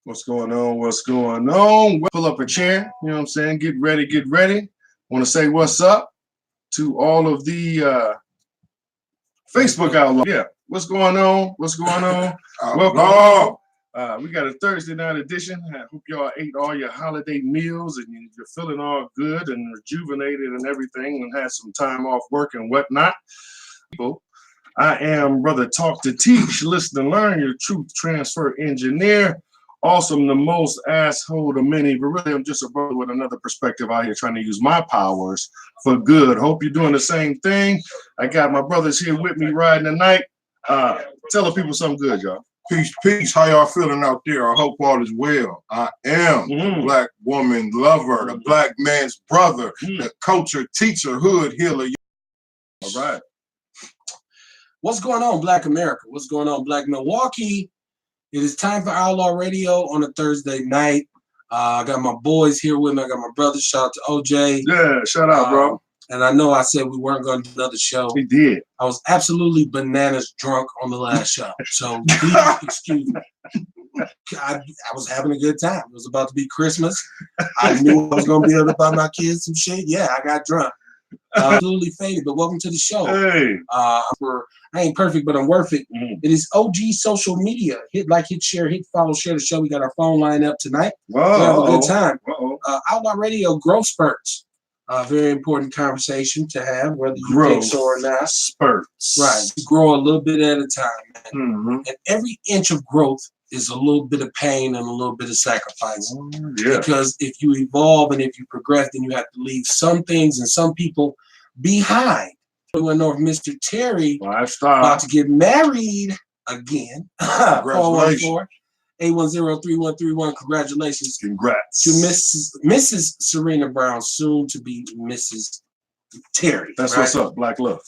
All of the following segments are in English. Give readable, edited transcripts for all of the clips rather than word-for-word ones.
What's going on? What's going on? Pull up a chair. You know what I'm saying? Get ready. Get ready. Want to say what's up to all of the Facebook Outlaw. Yeah. What's going on? What's going on? Welcome. We got a Thursday night edition. I hope y'all ate all your holiday meals and you're feeling all good and rejuvenated and everything and had some time off work and whatnot. I am Brother Talk to Teach, listen and learn, your truth transfer engineer. Awesome, the most asshole to many, but really I'm just a brother with another perspective out here trying to use my powers for good. Hope you're doing the same thing. I got my brothers here with me riding tonight. Tell the people something good, y'all. Peace, peace. How y'all feeling out there? I hope all is well. I am the black woman lover, the black man's brother, the culture, teacher, hood healer. All right. What's going on, Black America? What's going on, Black Milwaukee? It is time for Outlaw Radio on a Thursday night. I got my boys here with me. I got my brother. Shout out to OJ. Yeah, shout out, bro. And I know I said we weren't going to do another show. We did. I was absolutely bananas drunk on the last show. So please excuse me. I was having a good time. It was about to be Christmas. I knew I was going to be able to buy my kids some shit. Yeah, I got drunk. Absolutely faded, but welcome to the show. Hey. I ain't perfect, but I'm worth it. It is OG social media. Hit like, hit share, hit follow, share the show. We got our phone line up tonight. Whoa. We have a good time. Outlaw Radio, growth spurts. Very important conversation to have, whether you think so or not. Spurts. Right. You grow a little bit at a time. And every inch of growth is a little bit of pain and a little bit of sacrifice. Because if you evolve and if you progress, then you have to leave some things and some people behind. We went over Mr. Terry about to get married again. Congratulations. 810-3131. Congratulations. Congrats. To Mrs. Serena Brown, soon to be Mrs. Terry. That's right? What's up, Black Love.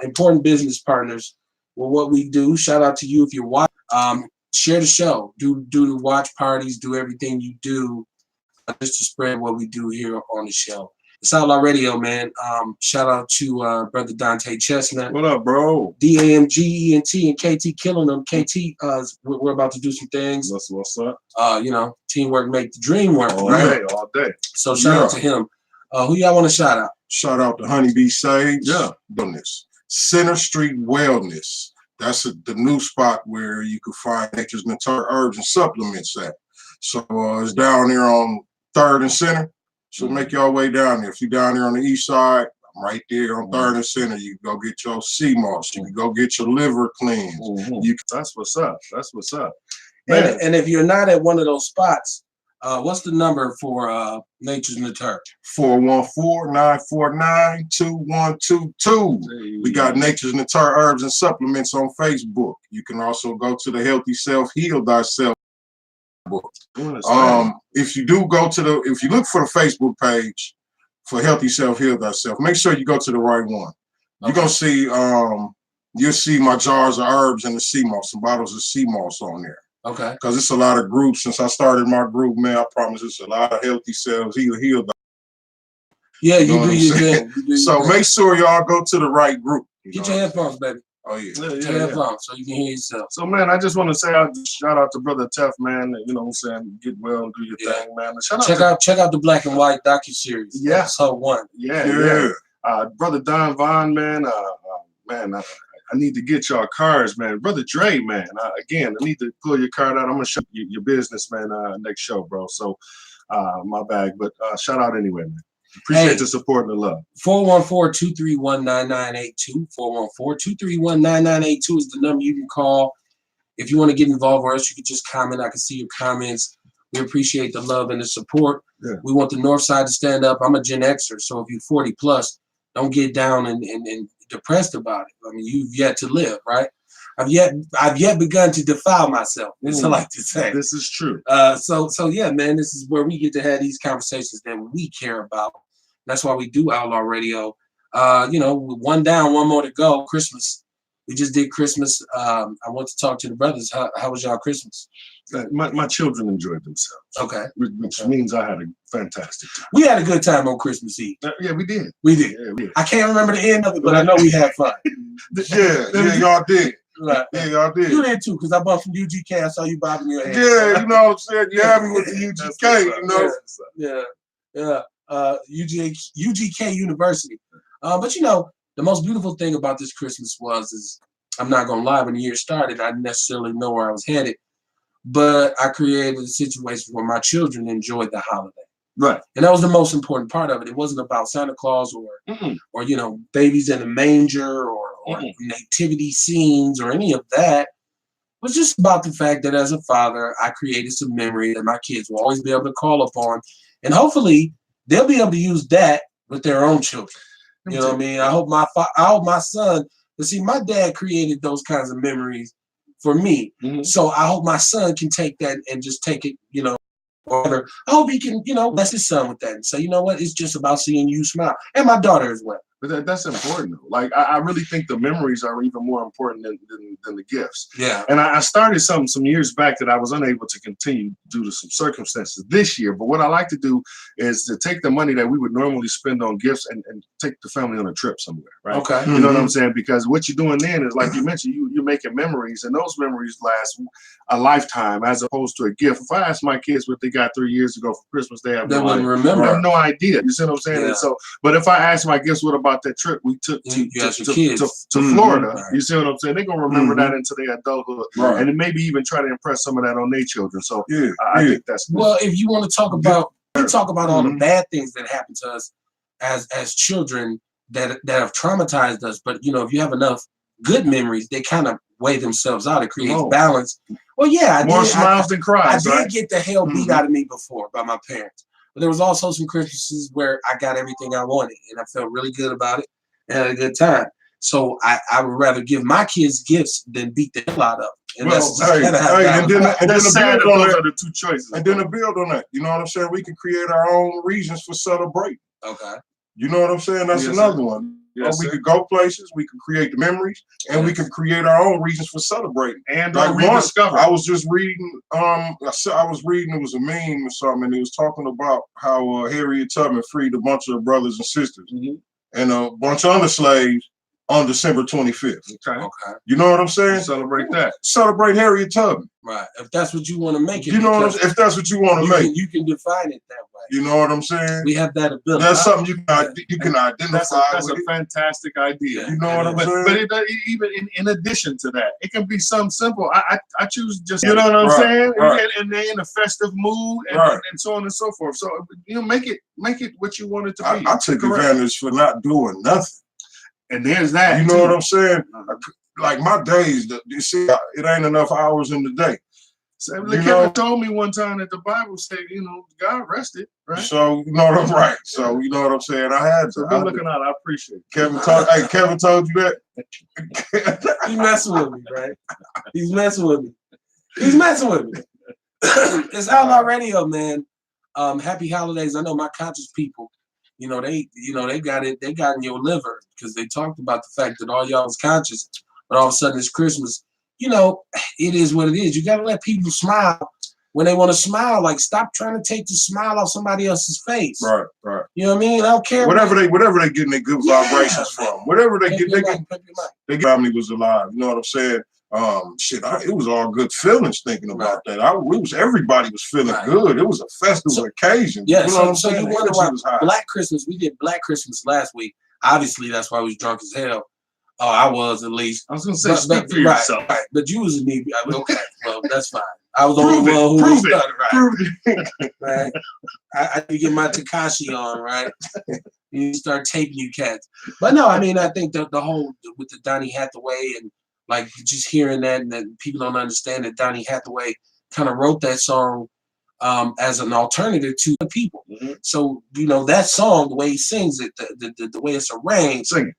Important business partners. Well, what we do, shout out to you if you're watching. Share the show. Do the watch parties. Do everything you do just to spread what we do here on the show. It's Outlaw Radio, man. Shout out to Brother Dante Chestnut. What up, bro? DAMGENT and KT killing them. KT, we're about to do some things. What's up? Teamwork make the dream work. All day. So shout out to him. Who y'all want to shout out? Shout out to Honeybee Sage. Yeah. Wellness. Center Street Wellness. That's the new spot where you can find nature's natural herbs and supplements at. So it's down there on 3rd and Center. So make your way down there. If you're down there on the east side, I'm right there on 3rd and Center. You can go get your sea moss. You can go get your liver cleansed. That's what's up. That's what's up. And if you're not at one of those spots, what's the number for Nature's Nature? 414-949-2122. We got Nature's Nature Herbs and Supplements on Facebook. You can also go to the Healthy Self Heal Thyself book. If you look for the Facebook page for Healthy Self Heal Thyself, make sure you go to the right one. You're gonna see you'll see my jars of herbs and the sea moss, some bottles of sea moss on there. Okay. Because it's a lot of groups. Since I started my group, man, I promise it's a lot of healthy cells. Heal. Yeah, you do your thing. So make sure y'all go to the right group. Get your headphones, baby. Oh yeah. Get your headphones so you can hear yourself. So man, I just want to say shout out to Brother Teff, man. You know what I'm saying? Get well and do your thing, man. Check out the Black and White docuseries. Yeah. Episode 1. Yeah. Brother Don Vaughn, man. I need to get y'all cards, man. Brother Dre, man. Again, I need to pull your card out. I'm gonna show you your business, man. Next show, bro. So, my bag, but shout out anyway, man. Appreciate the support and the love. 414-231-9982. 414-231-9982 is the number you can call if you want to get involved, or else you can just comment. I can see your comments. We appreciate the love and the support. Yeah. We want the North Side to stand up. I'm a Gen Xer, so if you're 40 plus, don't get down and depressed about it. I mean, you've yet to live, right? I've yet begun to defile myself, as I like to say. This is true. So yeah, man, this is where we get to have these conversations that we care about. That's why we do Outlaw Radio. One down, one more to go. Christmas. We just did Christmas. I want to talk to the brothers. How was y'all Christmas? My children enjoyed themselves. Okay. Which means I had a fantastic time. We had a good time on Christmas Eve. Yeah, we did. We did. Yeah, we did. I can't remember the end of it, but I know we had fun. Yeah, y'all did. Right. Yeah, I did. You did too, because I bought from UGK. I saw you bobbing your head. Yeah, you know what I'm saying? You had me with the UGK, you know? Yeah. UGK University. But you know, the most beautiful thing about this Christmas is I'm not gonna lie, when the year started, I didn't necessarily know where I was headed, but I created a situation where my children enjoyed the holiday. Right. And that was the most important part of it. It wasn't about Santa Claus or you know, babies in a manger or nativity scenes or any of that. It was just about the fact that as a father, I created some memory that my kids will always be able to call upon. And hopefully they'll be able to use that with their own children. You know what I mean? I hope my son, but see, my dad created those kinds of memories for me. So I hope my son can take that and just take it, you know, or I hope he can, you know, bless his son with that and say, you know what, it's just about seeing you smile. And my daughter as well. But that's important though. Like I really think the memories are even more important than the gifts. Yeah. And I started some years back that I was unable to continue due to some circumstances this year. But what I like to do is to take the money that we would normally spend on gifts and take the family on a trip somewhere, right? Okay. You know what I'm saying? Because what you're doing then is, like you mentioned, you're making memories, and those memories last a lifetime as opposed to a gift. If I ask my kids what they got 3 years ago for Christmas, they wouldn't remember. have no idea. You see what I'm saying? Yeah. And so, but if I ask my kids what about that trip we took to Florida, right. You see what I'm saying? They're gonna remember that into their adulthood, right. And then maybe even try to impress some of that on their children. So I think that's good. Well, if you want to talk about all the bad things that happen to us as children that have traumatized us, but you know, if you have enough good memories, they kind of weigh themselves out. It creates balance. Well, yeah, more smiles than cries. I did get the hell beat out of me before by my parents, but there was also some Christmases where I got everything I wanted, and I felt really good about it and had a good time. So I would rather give my kids gifts than beat the hell out of them. And Well, and then those are the two choices. And then to build on that, you know what I'm saying? We can create our own reasons for celebrating. Okay. You know what I'm saying? That's another one. Yes, we could go places, we can create the memories, and we can create our own reasons for celebrating. And like rediscover. I was just reading, it was a meme or something, and it was talking about how Harriet Tubman freed a bunch of brothers and sisters and a bunch of other slaves on December 25th. Okay. You know what I'm saying? Celebrate that. Celebrate Harriet Tubman. Right. If that's what you want to make it. You know what I'm saying? If that's what you want to make. You can define it that way. You know what I'm saying? We have that ability. That's something you can identify. That's a fantastic idea. You know what I'm saying? But even in addition to that, it can be something simple. I choose just, you know what I'm saying? Right. And they're in a festive mood and so on and so forth. So, you know, make it what you want it to be. I took advantage for not doing nothing. And there's that. You know what I'm saying? Like my days, you see, it ain't enough hours in the day. So Kevin told me one time that the Bible said, you know, God rested, right? So you know what I'm right. So you know what I'm saying? I had to. So good looking out. I appreciate it. Kevin told you that? He's messing with me, right? He's messing with me. It's Outlaw Radio, man. Happy holidays. I know my conscious people, they got it. They got in your liver because they talked about the fact that all y'all was conscious, but all of a sudden it's Christmas. You know, it is what it is. You got to let people smile when they want to smile. Like, stop trying to take the smile off somebody else's face. Right. You know what I mean? I don't care. Whatever they getting their good vibrations from. Whatever they get, their family was alive. You know what I'm saying? It was all good feelings thinking about that. Everybody was feeling good. It was a festival occasion. Yeah. You know what I'm saying? You wonder why Black Christmas. We did Black Christmas last week. Obviously, that's why we was drunk as hell. Oh, I was at least. I was going to say, speak for yourself. Right. But you was a newbie. Okay, well, that's fine. I was the only one who started, right? I need to get my Takashi on, right? You start taping you cats. But no, I mean, I think the whole, with the Donny Hathaway and like just hearing that, and that people don't understand that Donny Hathaway kind of wrote that song as an alternative to the people. So, you know, that song, the way he sings it, the way it's arranged. Sing it.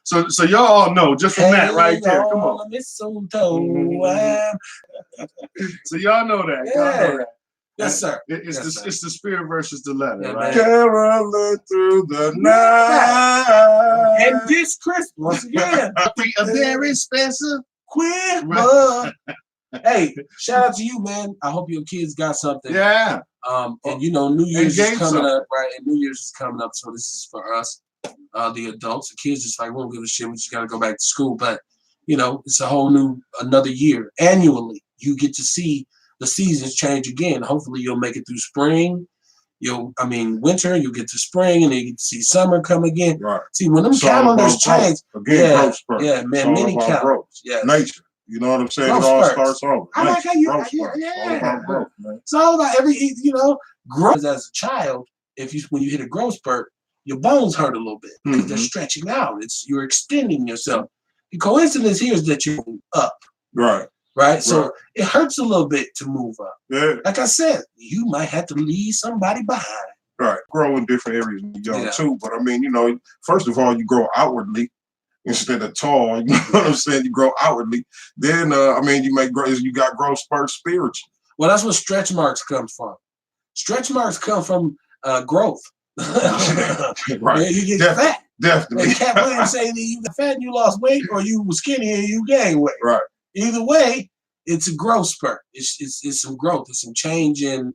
So y'all all know just from that right there. Come on. So y'all know that. Yeah. Y'all know that. Yes, sir. It's the spirit versus the letter, right? Caroling through the night. And this Christmas, once again, a very special Christmas. Hey, shout out to you, man. I hope your kids got something. Yeah. And you know, New Year's is coming up, right? And New Year's is coming up, so this is for us. The adults, the kids just like, we don't give a shit. We just got to go back to school. But, you know, it's a whole another year. Annually, you get to see the seasons change again. Hopefully you'll make it through spring. Winter, you'll get to spring, and then you get to see summer come again. Right. See, when them calendars change, growth spurts. Yeah, man, many calendars. Yeah. Nature. You know what I'm saying? Growth it all spurts. starts over. I like how you, It's all about growth, man. It's all about growth. As a child, when you hit a growth spurt, your bones hurt a little bit because they're stretching out. You're extending yourself. The coincidence here is that you're up. Right. So it hurts a little bit to move up. Yeah. Like I said, you might have to leave somebody behind. Right. Grow in different areas when you're young too. But I mean, you know, first of all, you grow outwardly instead of tall. You know what I'm saying? You grow outwardly. Then you may grow. You got growth spurts spiritually. Well, that's what stretch marks comes from. Stretch marks come from growth. Right. You get fat. Definitely. And Cat Williams say that you got fat and you lost weight, or you were skinny and you gained weight. Right. Either way, it's a growth spurt. It's some growth. It's some change in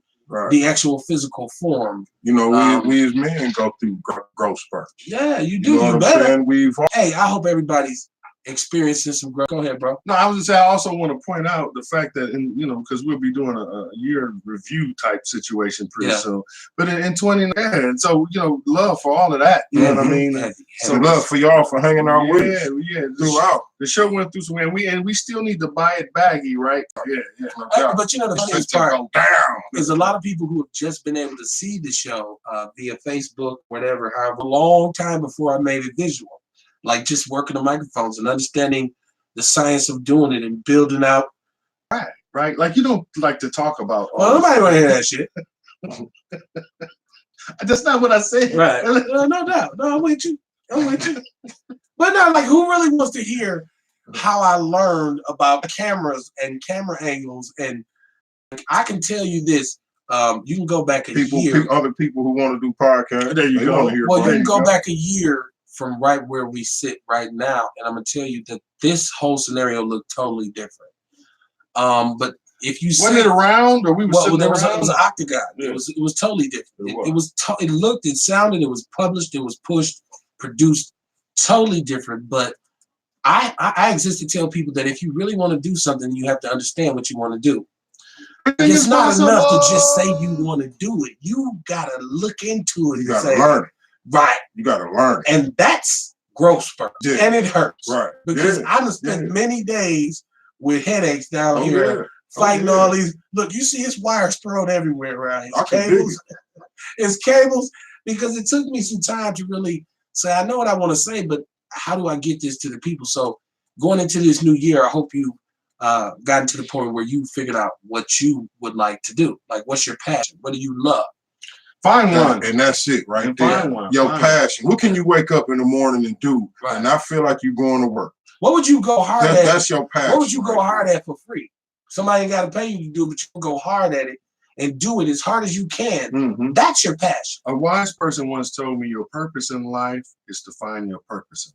the actual physical form. You know, we as men go through growth spurts. Yeah, you do. You know what I'm saying? Hey, I hope everybody's experiencing some growth. Go ahead, bro. No, I was just saying, I also want to point out the fact that, because we'll be doing a year review type situation pretty soon. But in 20, so, love for all of that. You know what I mean? So love for y'all for hanging out with us. Yeah. Throughout. The show went through some, and we still need to buy it baggy, right? Yeah. But the funniest part is a lot of people who have just been able to see the show via Facebook, whatever, however, a long time before I made it visual. Like just working the microphones and understanding the science of doing it and building out. Right. Like you don't like to talk about. Well, nobody want to hear that shit. That's not what I said. Right. No doubt. No, I'm with you. But no, like who really wants to hear how I learned about cameras and camera angles? And I can tell you this. You can go back a year. Other people who want to do podcasts. There you go. Well, you can go back a year from right where we sit right now, and I'm gonna tell you that this whole scenario looked totally different. But if you wasn't it around, or we were sitting there around? It was an octagon. Yeah. It was totally different. It looked, it sounded, it was published, it was pushed, produced, totally different. But I exist to tell people that if you really want to do something, you have to understand what you want to do. It's not enough to just say you want to do it. You gotta look into it. You gotta learn it. Right. You gotta learn it. And that's growth spurt. Yeah. And it hurts. Right. Because I done spent many days with headaches down here fighting all these. Look, you see his wires thrown everywhere around. His cables. Because it took me some time to really say, I know what I want to say, but how do I get this to the people? So going into this new year, I hope you gotten to the point where you figured out what you would like to do. Like, what's your passion? What do you love? Find one. And that's it right there. Find one. Your passion. What can you wake up in the morning and do and not feel like you're going to work? What would you go hard at? That's your passion. What would you go hard at for free? Somebody ain't got to pay you to do it, but you go hard at it and do it as hard as you can. That's your passion. A wise person once told me your purpose in life is to find your purpose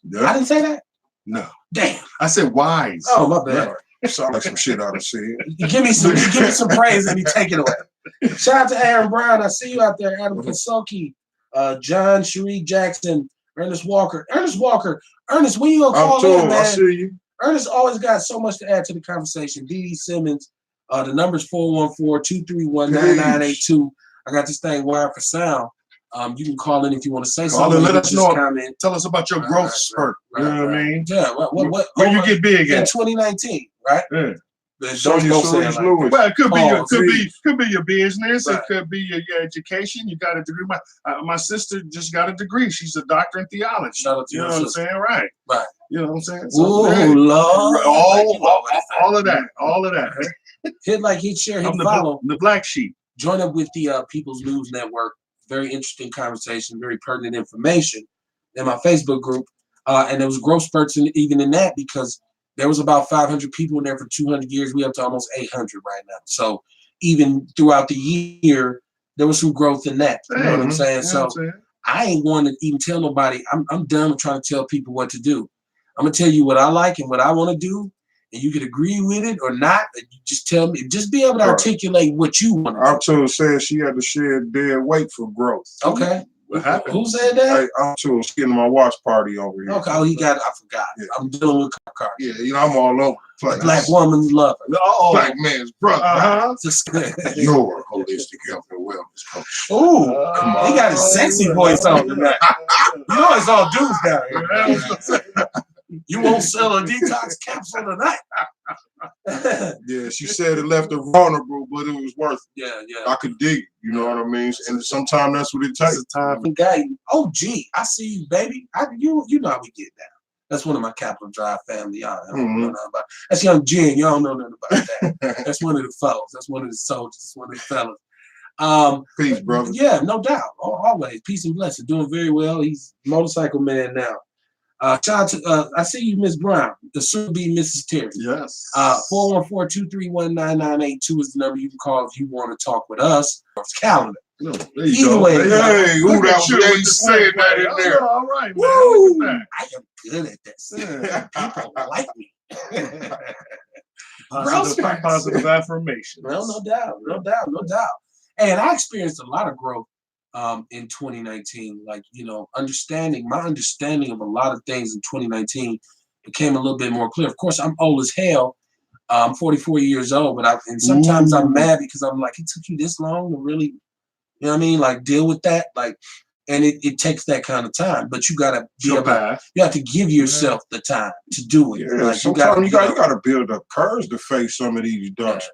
in life. I didn't say that? No. Damn. I said wise. Oh, my bad. Sound like some shit I done said. You give me some praise and you take it away. Shout out to Aaron Brown. I see you out there. Adam Kasoki, John, Cherie Jackson, Ernest Walker. Ernest, when you gonna call in, man? I see you. Ernest always got so much to add to the conversation. D.D. Simmons, the number's 414-231-9982. I got this thing wired for sound. You can call in if you want to say something. Let us know. Comment. Tell us about your growth spurt. You know what I mean? Yeah. Where you get big in 2019, right? Yeah. Don't say it like well, it could be your business. It could be your education. You got a degree. My sister just got a degree. She's a doctor in theology. Shout out to you know what I'm saying? Right. You know what I'm saying? So, Lord. All of that. Hit like, hit, share, hit follow. The black sheep. Join up with the People's News Network. Very interesting conversation, very pertinent information in my Facebook group. And there was growth spurts even in that, because there was about 500 people in there for 200 years. We up to almost 800 right now. So even throughout the year, there was some growth in that. You know what I'm saying? So I ain't want to even tell nobody. I'm done with trying to tell people what to do. I'm going to tell you what I like and what I want to do. And you could agree with it or not. You just tell me. Just be able to articulate what you want to do. Arto said she had to shed dead weight for growth. Okay. What happened? Who said that? Hey, I'm too getting my watch party over here. Okay, oh, he got. I forgot. Yeah. I'm dealing with car. Yeah, you know I'm all over the place. Black woman's lover. Black man's brother. Your holistic health and wellness coach. Ooh, come on. He got his sexy voice on tonight. You know it's all dudes down here. You won't sell a detox capsule tonight. Yeah, she said it left her vulnerable, but it was worth it. Yeah. I could dig it, you know what I mean? And sometimes that's what it takes. Guy, oh gee, I see you, baby. You know how we get down. That's one of my Capital Drive family. Y'all don't know nothing about. That's Young Jen. Y'all don't know nothing about that. That's one of the fellas. That's one of the soldiers. That's one of the fellas. Peace, brother. Yeah, no doubt. Always peace and blessing. Doing very well. He's motorcycle man now. Shout out to I see you, Miss Brown, the soon be Mrs. Terry. Yes. 414-231-9982 is the number you can call if you want to talk with us. Or calendar. No, Either way, hey, who that was saying that in there? All right, man. Woo! Look at I am good at this. People like me. that. Positive affirmation. No doubt. And I experienced a lot of growth in 2019. Like, you know, my understanding of a lot of things in 2019 became a little bit more clear. Of course, I'm old as hell. I'm 44 years old, but sometimes I'm mad because I'm like, it took you this long to really, you know what I mean? Like deal with that. Like, and it takes that kind of time, but you gotta you have to give yourself the time to do it. Yeah, like sometimes you gotta build up courage to face some of these darks.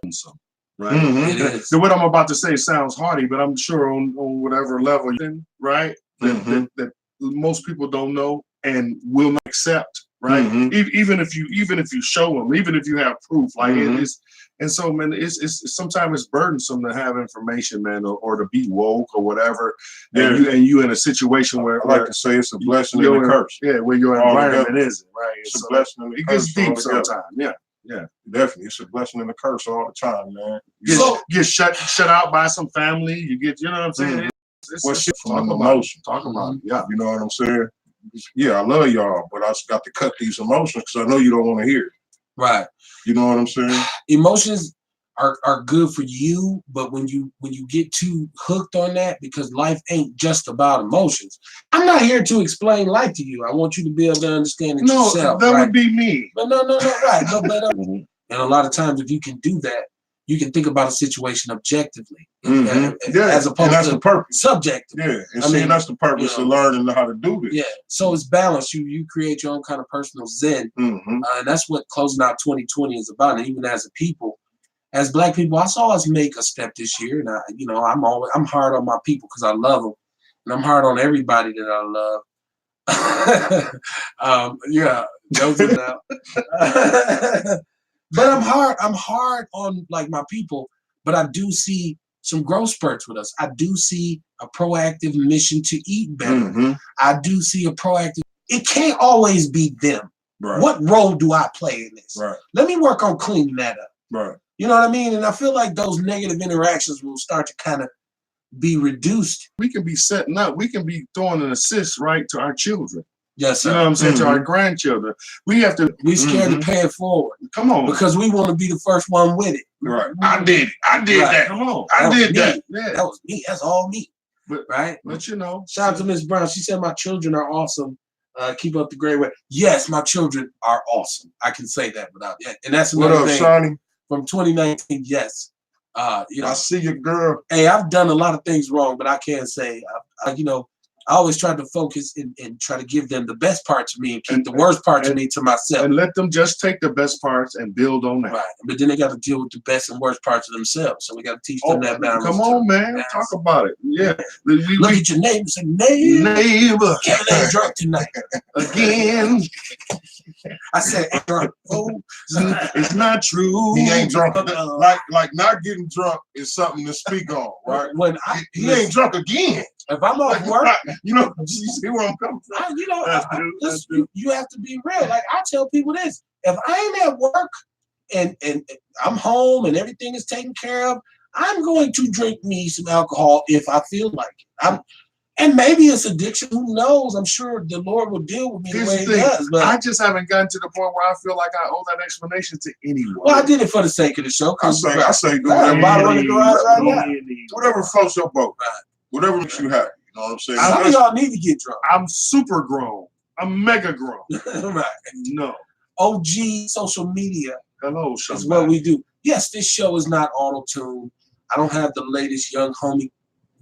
Right. It is. So what I'm about to say sounds hardy, but I'm sure on whatever level you're in, right? That most people don't know and will not accept, right? Even if you show them, even if you have proof, like it is. And so, man, it's sometimes it's burdensome to have information, man, or to be woke or whatever. Yeah. And you in a situation where I like to say it's a blessing and a curse. Yeah, where your environment isn't, right? It's a blessing and a it curse. gets deep sometimes. Yeah. Definitely. It's a blessing and a curse all the time, man. Get shut out by some family. You get, you know what I'm saying? Shit from an emotion. Talk about it. Yeah. You know what I'm saying? Yeah, I love y'all, but I just got to cut these emotions because I know you don't want to hear it. Right. You know what I'm saying? Emotions are good for you, but when you get too hooked on that, because life ain't just about emotions. I'm not here to explain life to you. I want you to be able to understand it yourself. That would be me. No, right. No, but, and a lot of times, if you can do that, you can think about a situation objectively, as opposed to the purpose. Subjective. Yeah, and that's the purpose of learning how to do this. Yeah, so it's balanced. You create your own kind of personal zen, and that's what closing out 2020 is about. And even as a people, as Black people, I saw us make a step this year, and I'm hard on my people because I love them, and I'm hard on everybody that I love. Those are now. But I'm hard on like my people, but I do see some growth spurts with us. I do see a proactive mission to eat better. I do see a proactive. It can't always be them. Right. What role do I play in this? Right. Let me work on cleaning that up. Right. You know what I mean? And I feel like those negative interactions will start to kind of be reduced. We can be setting up. We can be throwing an assist right to our children. Yes, sir. You know what I'm saying? To our grandchildren. We have to. We scared to pay it forward. Come on. Because we want to be the first one with it. Right. I did that. Come on. I did that. Yeah. That was me. That's all me. But, right? But you know. Shout out to Miss Brown. She said my children are awesome. Keep up the great work. Yes, my children are awesome. I can say that without that. And that's another thing. What up, Sonny? From 2019, yes. I see you, girl. Hey, I've done a lot of things wrong, but I can't say, I always try to focus and try to give them the best parts of me and keep the worst parts of me to myself. And let them just take the best parts and build on that. Right. But then they got to deal with the best and worst parts of themselves. So we got to teach them that balance. Come on, man. Talk about it. Yeah. Look at your neighbor and say, neighbor. Kevin ain't drunk tonight. Again. I said, ain't drunk. Oh, it's not true. He ain't drunk. Like not getting drunk is something to speak on, right? He ain't drunk again. If I'm off work, you see where I'm coming from. You have to be real. Like I tell people this: if I ain't at work and I'm home and everything is taken care of, I'm going to drink me some alcohol if I feel like it. And maybe it's addiction. Who knows? I'm sure the Lord will deal with me the way He does. But I just haven't gotten to the point where I feel like I owe that explanation to anyone. Well, I did it for the sake of the show. I say, do whatever floats your boat. Right. Whatever makes you happy. You know what I'm saying? Some of y'all need to get drunk. I'm super grown. I'm mega grown. Right. No. OG social media Hello, is what we do. Yes, this show is not auto-tuned. I don't have the latest young homie,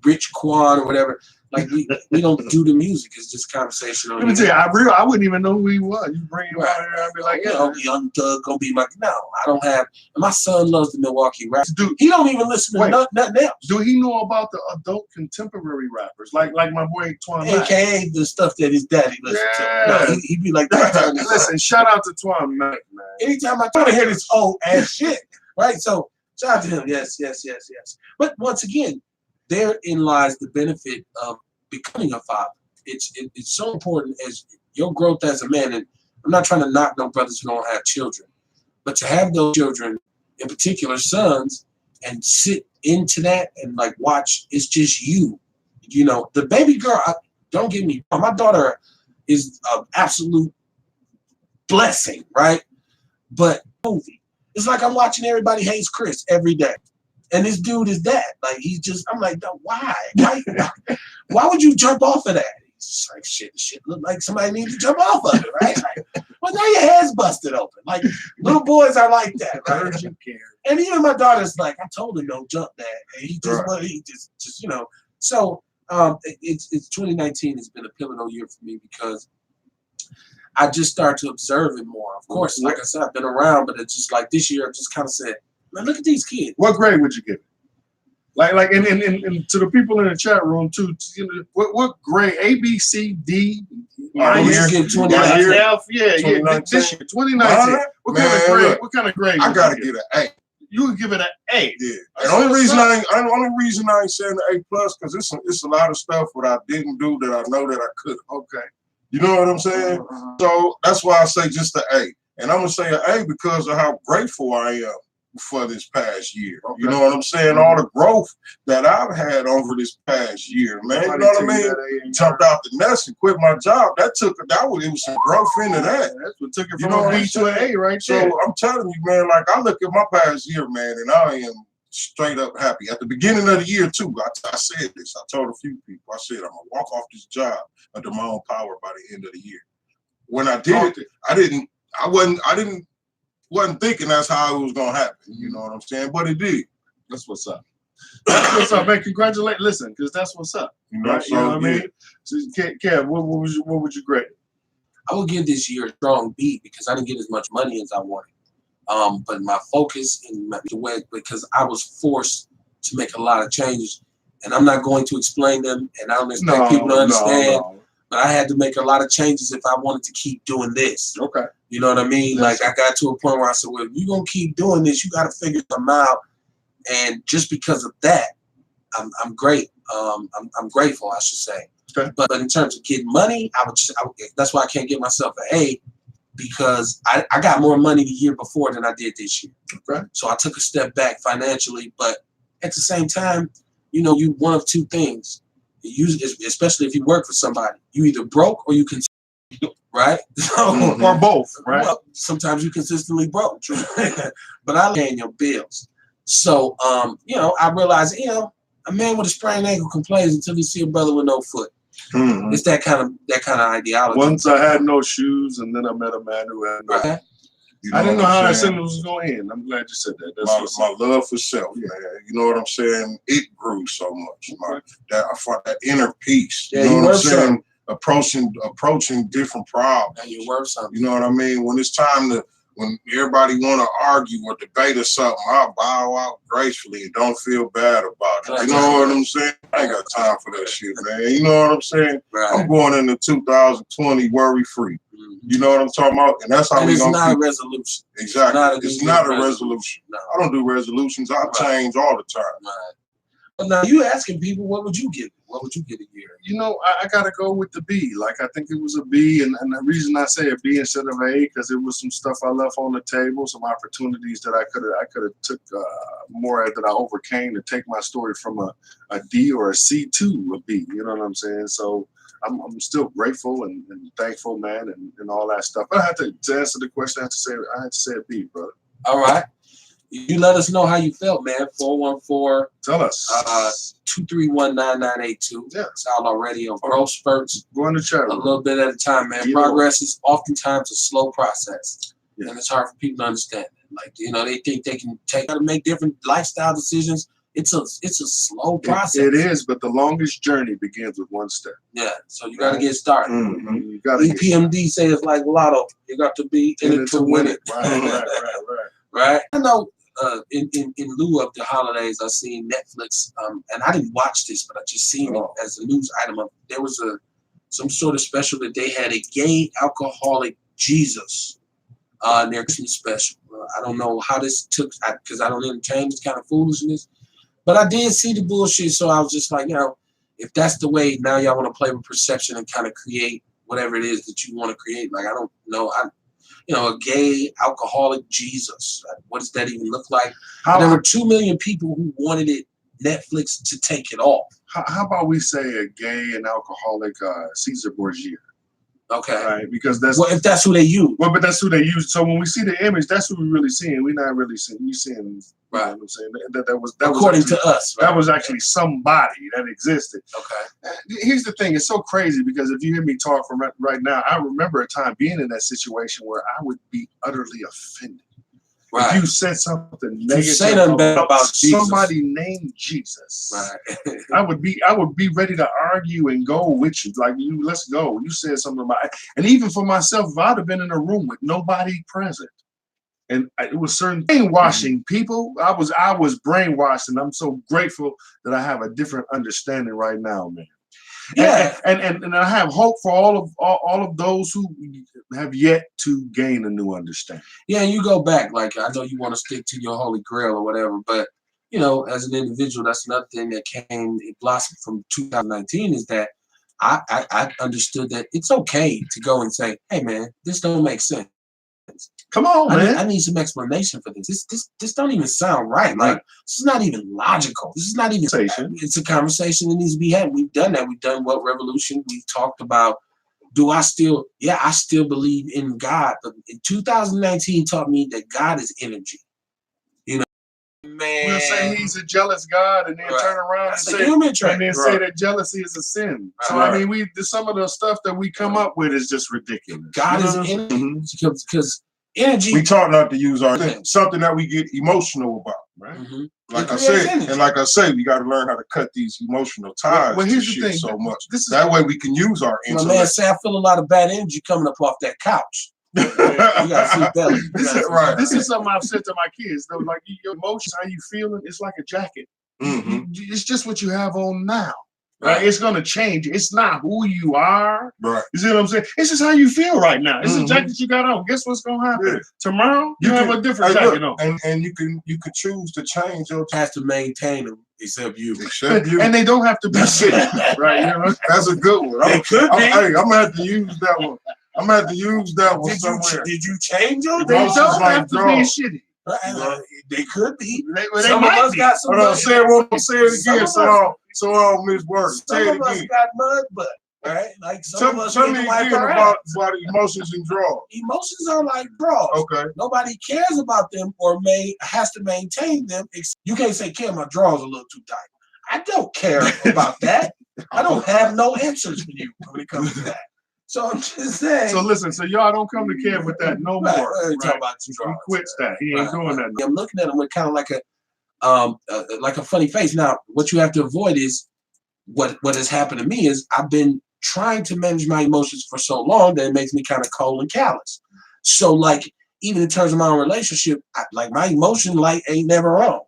Rich Quan or whatever. Like we don't do the music. It's just conversational. Let me tell you, I wouldn't even know who he was. You bring him out here, I'd be like, yeah, Young Doug gonna be my. No, I don't have. And my son loves the Milwaukee rap. Dude, he don't even listen to nothing else. Do he know about the adult contemporary rappers like my boy Twan Mac? AKA the stuff that his daddy listens to. No, he be like, listen, shout out to Twan Mac, man. Anytime I try to hear this old ass shit, right? So shout out to him. Yes. But once again, therein lies the benefit of becoming a father. It's so important as your growth as a man. And I'm not trying to knock no brothers who don't have children, but to have those children, in particular sons, and sit into that and like watch. It's just you. You know, the baby girl. Don't get me wrong. My daughter is an absolute blessing, right? But movie. It's like I'm watching Everybody Hates Chris every day. And this dude is that. Like, he's just, I'm like, why? Why would you jump off of that? He's like, shit look like somebody needs to jump off of it, right? Like, well, now your head's busted open. Like, little boys are like that, right? And even my daughter's like, I told him don't jump that. And he just, you know. So, it's 2019 has been a pivotal year for me because I just started to observe it more. Of course, like I said, I've been around, but it's just like this year, I just kind of said, man, look at these kids. What grade would you give it? Like, and to the people in the chat room too. You know, what grade? A, B, C, D. My year, get 2019. F, yeah, this year, 2019. What kind of grade? I gotta get an A. You would give it an A. Yeah. And the only reason I ain't saying an A plus because it's a lot of stuff what I didn't do that I know that I could. Okay. You know what I'm saying? So that's why I say just an A. And I'm gonna say an A because of how grateful I am for this past year. Okay. You know what I'm saying? All the growth that I've had over this past year, man. You know what I mean? Jumped out the nest and quit my job. It was some growth into that. That's what took it from a B to an A right there. So I'm telling you, man, like I look at my past year, man, and I am straight up happy. At the beginning of the year too, I said this. I told a few people, I said I'm gonna walk off this job under my own power by the end of the year. When I did it, I wasn't thinking that's how it was gonna happen. You know what I'm saying? But it did. That's what's up. That's what's up, man. Congratulate. Listen, because that's what's up. You know, right? so, you know what I mean? So, Kev, what would you grade? I would give this year a strong B because I didn't get as much money as I wanted. But my focus and the way, because I was forced to make a lot of changes, and I'm not going to explain them, and I don't expect people to understand. But I had to make a lot of changes if I wanted to keep doing this. Okay. You know what I mean? Like I got to a point where I said, well, if you're going to keep doing this, you got to figure something out. And just because of that, I'm great. I'm grateful, I should say. Okay. But in terms of getting money, that's why I can't give myself an A because I got more money the year before than I did this year. Okay. So I took a step back financially, but at the same time, you know, you one of two things. Especially if you work for somebody, you either broke or you can, right? Or both, right? Well, sometimes you consistently broke, but I paying your bills. So, you know, I realized, you know, a man with a sprained ankle complains until he see a brother with no foot. Mm-hmm. It's that kind of ideology. Once I had no shoes, and then I met a man who had no. Right. You know I didn't know how that sentence was going to end. I'm glad you said that. That's my love for self, man. You know what I'm saying? It grew so much. That inner peace. Yeah, you know what I'm saying? Approaching different problems. And you're worth something. You know what I mean? When it's time when everybody want to argue or debate or something, I'll bow out gracefully and don't feel bad about it. You know what I'm saying? I ain't got time for that shit, man. You know what I'm saying? Right. I'm going into 2020 worry-free. You know what I'm talking about? And that's how we're going to keep. It's not a resolution. Exactly. It's not a resolution. No. I don't do resolutions. I change all the time. Right. But now you asking people, what would you give it? What would you give a year? You know, I got to go with the B. Like, I think it was a B. And the reason I say a B instead of A, because it was some stuff I left on the table, some opportunities that I could have took more that I overcame to take my story from a D or a C to a B. You know what I'm saying? So I'm still grateful and thankful, man, and all that stuff. But I had to answer the question. I had to say a B, brother. All right. You let us know how you felt, man. 414. Tell us. 231-9982. Yeah. It's Outlaw Radio. Growth spurts. Go in the chat A room. little bit at a time, man. Yeah. Progress is oftentimes a slow process. Yeah. And it's hard for people to understand. Like, they think they can gotta make different lifestyle decisions. It's a slow process. It is, but the longest journey begins with one step. Yeah. So you gotta get started. Mm-hmm. You gotta EPMD say it's like lotto. You got to be in it to win it. Right. I know in lieu of the holidays, I seen Netflix, and I didn't watch this, but I just seen it as a news item. There was some sort of special that they had a gay alcoholic Jesus in their Christmas special. I don't know how this took, because I don't entertain this kind of foolishness, but I did see the bullshit, so I was just like, if that's the way now y'all want to play with perception and kind of create whatever it is that you want to create, like, I don't know, a gay alcoholic Jesus. What does that even look like? There were 2 million people who wanted Netflix to take it off. How about we say a gay and alcoholic Caesar Borgia? Okay. Right, because if that's who they use. Well, but that's who they use. So when we see the image, that's who we're really seeing. We're not really seeing. We're seeing. Right. You know what I'm saying? That was according actually, to us. Right? That was actually somebody that existed. Okay. Here's the thing. It's so crazy because if you hear me talk from right now, I remember a time being in that situation where I would be utterly offended. Right. If you said something negative say nothing bad about somebody named Jesus, right. I would be ready to argue and go with you. Like, let's go. You said something about it. And even for myself, if I'd have been in a room with nobody present, and it was certain brainwashing people, I was brainwashed, and I'm so grateful that I have a different understanding right now, man. Yeah, and I have hope for all of those who have yet to gain a new understanding. Yeah, and you go back, like, I know you want to stick to your holy grail or whatever, but as an individual, that's another thing that it blossomed from 2019 is that I understood that it's okay to go and say, hey man, this don't make sense. Come on, man. I need some explanation for this. This don't even sound right. Like, this is not even logical. This is not even. It's a conversation that needs to be had. We've done that. We've done what revolution. We've talked about. I still believe in God. But in 2019 taught me that God is energy. Man. We'll say he's a jealous God, and then turn around and say that jealousy is a sin. So I mean, some of the stuff that we come up with is just ridiculous. God is energy because energy. We taught not to use something that we get emotional about, right? Mm-hmm. Like I say, we got to learn how to cut these emotional ties. Well, here's the thing. So much. That way we can use our intellect. My man said, I feel a lot of bad energy coming up off that couch. You gotta see belly. This is something I've said to my kids. Though, like, your emotions, how you feeling, it's like a jacket. Mm-hmm. It's just what you have on now. Right? It's gonna change. It's not who you are. Right. You see what I'm saying? It's just how you feel right now. It's a jacket you got on. Guess what's gonna happen? Yeah. Tomorrow you have a different jacket on. And you can choose to change your has to maintain them except you. And they don't have to be shitty. Right? That's a good one. They could be. Hey, I'm gonna have to use that one. I'm gonna have to use that one somewhere. Did you change them? They don't have to be shitty. They could be. Some of us got some. Say it again. So Miss Word. Say it again. Some of us got mud butt. Right? Like tell me again about emotions and draws. Emotions are like draws. Okay. Nobody cares about them or has to maintain them. You can't say, Kim, my drawers are a little too tight. I don't care about that. I don't have no answers for you when it comes to that. So I'm just saying. So listen, so y'all don't come to Kev with that no more. Talk about he quits that. He ain't doing that. I'm looking at him with kind of like a funny face. Now, what you have to avoid is what has happened to me is I've been trying to manage my emotions for so long that it makes me kind of cold and callous. So, like, even in terms of my own relationship, like my emotion light ain't never on.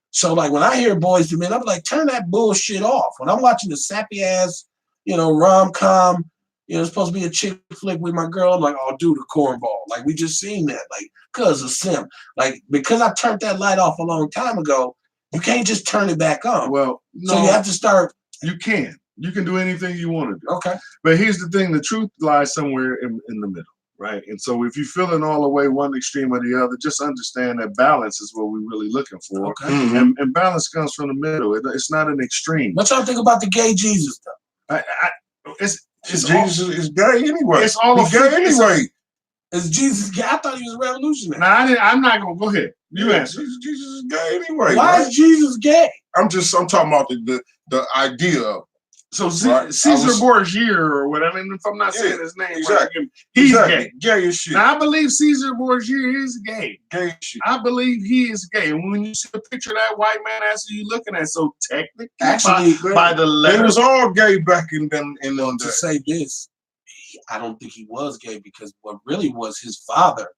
So, like, when I hear Boys to Men, I'm like, turn that bullshit off. When I'm watching the sappy ass, rom-com. It's supposed to be a chick flick with my girl. I'm like, oh, dude, the cornball. Like, we just seen that. Like, cause of sim. Like, because I turned that light off a long time ago, you can't just turn it back on. Well, no, so you have to start. You can. You can do anything you want to do. Okay. But here's the thing. The truth lies somewhere in the middle, right? And so if you're feeling all the way one extreme or the other, just understand that balance is what we're really looking for. Okay. Mm-hmm. And balance comes from the middle. It's not an extreme. What y'all think about the gay Jesus stuff? Jesus is gay anyway. It's all gay anyway. Is Jesus gay? I thought he was a revolutionary. Now, I'm not gonna go ahead. You answer. Jesus is gay anyway. Why right? is Jesus gay? I'm talking about the idea of. So Right. Caesar Borgia or whatever, and if I'm not saying his name exactly. right, he's exactly. gay. Gay as shit. Now I believe Caesar Borgia is gay. Gay as shit. I believe he is gay. And when you see a picture of that white man, that's who you're looking at. So technically, Actually, by the letter, they was all gay back in them to days. say this, I don't think he was gay because what really was his father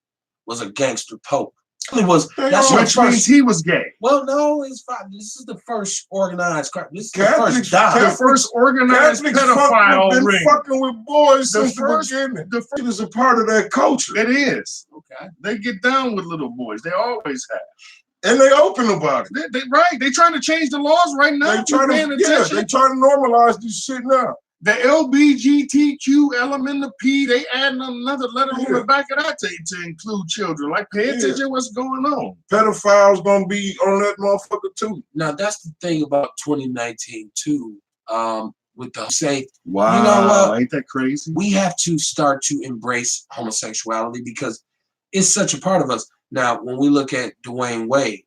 was a gangster pope. Really was which means he was gay. Well, no, his father. This is the first organized crime. This is Catholics, the first organized pedophile ring. Fucking with boys since The first is a part of that culture. It is. Okay. They get down with little boys. They always have. And they open about it. They trying to change the laws right now. They trying to normalize this shit now. The LBGTQ element, the P, they adding another letter on the back of that to include children. Like, pay attention what's going on. Pedophiles gonna be on that motherfucker too. Now that's the thing about 2019 too. With the say, wow, you know what? Ain't that crazy? We have to start to embrace homosexuality because it's such a part of us. Now, when we look at Dwayne Wade,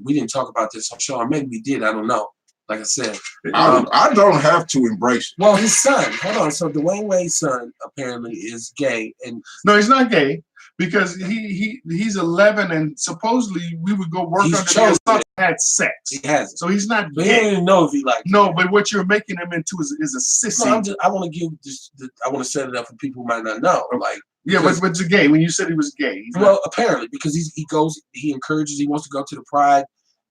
we didn't talk about this on the show, or maybe we did. I don't know. Like I said, I don't have to embrace it. Well, his son. Hold on. So Dwayne Wade's son apparently is gay, and no, he's not gay because he's 11, and supposedly we would go work under his son had sex. He hasn't. So he's not but gay. He don't even know if he likes. No, but what you're making him into is a sissy. No, I want to give this. I want to set it up for people who might not know. Like, yeah, but it's gay. When you said he was gay, well, apparently because he encourages, he wants to go to the Pride.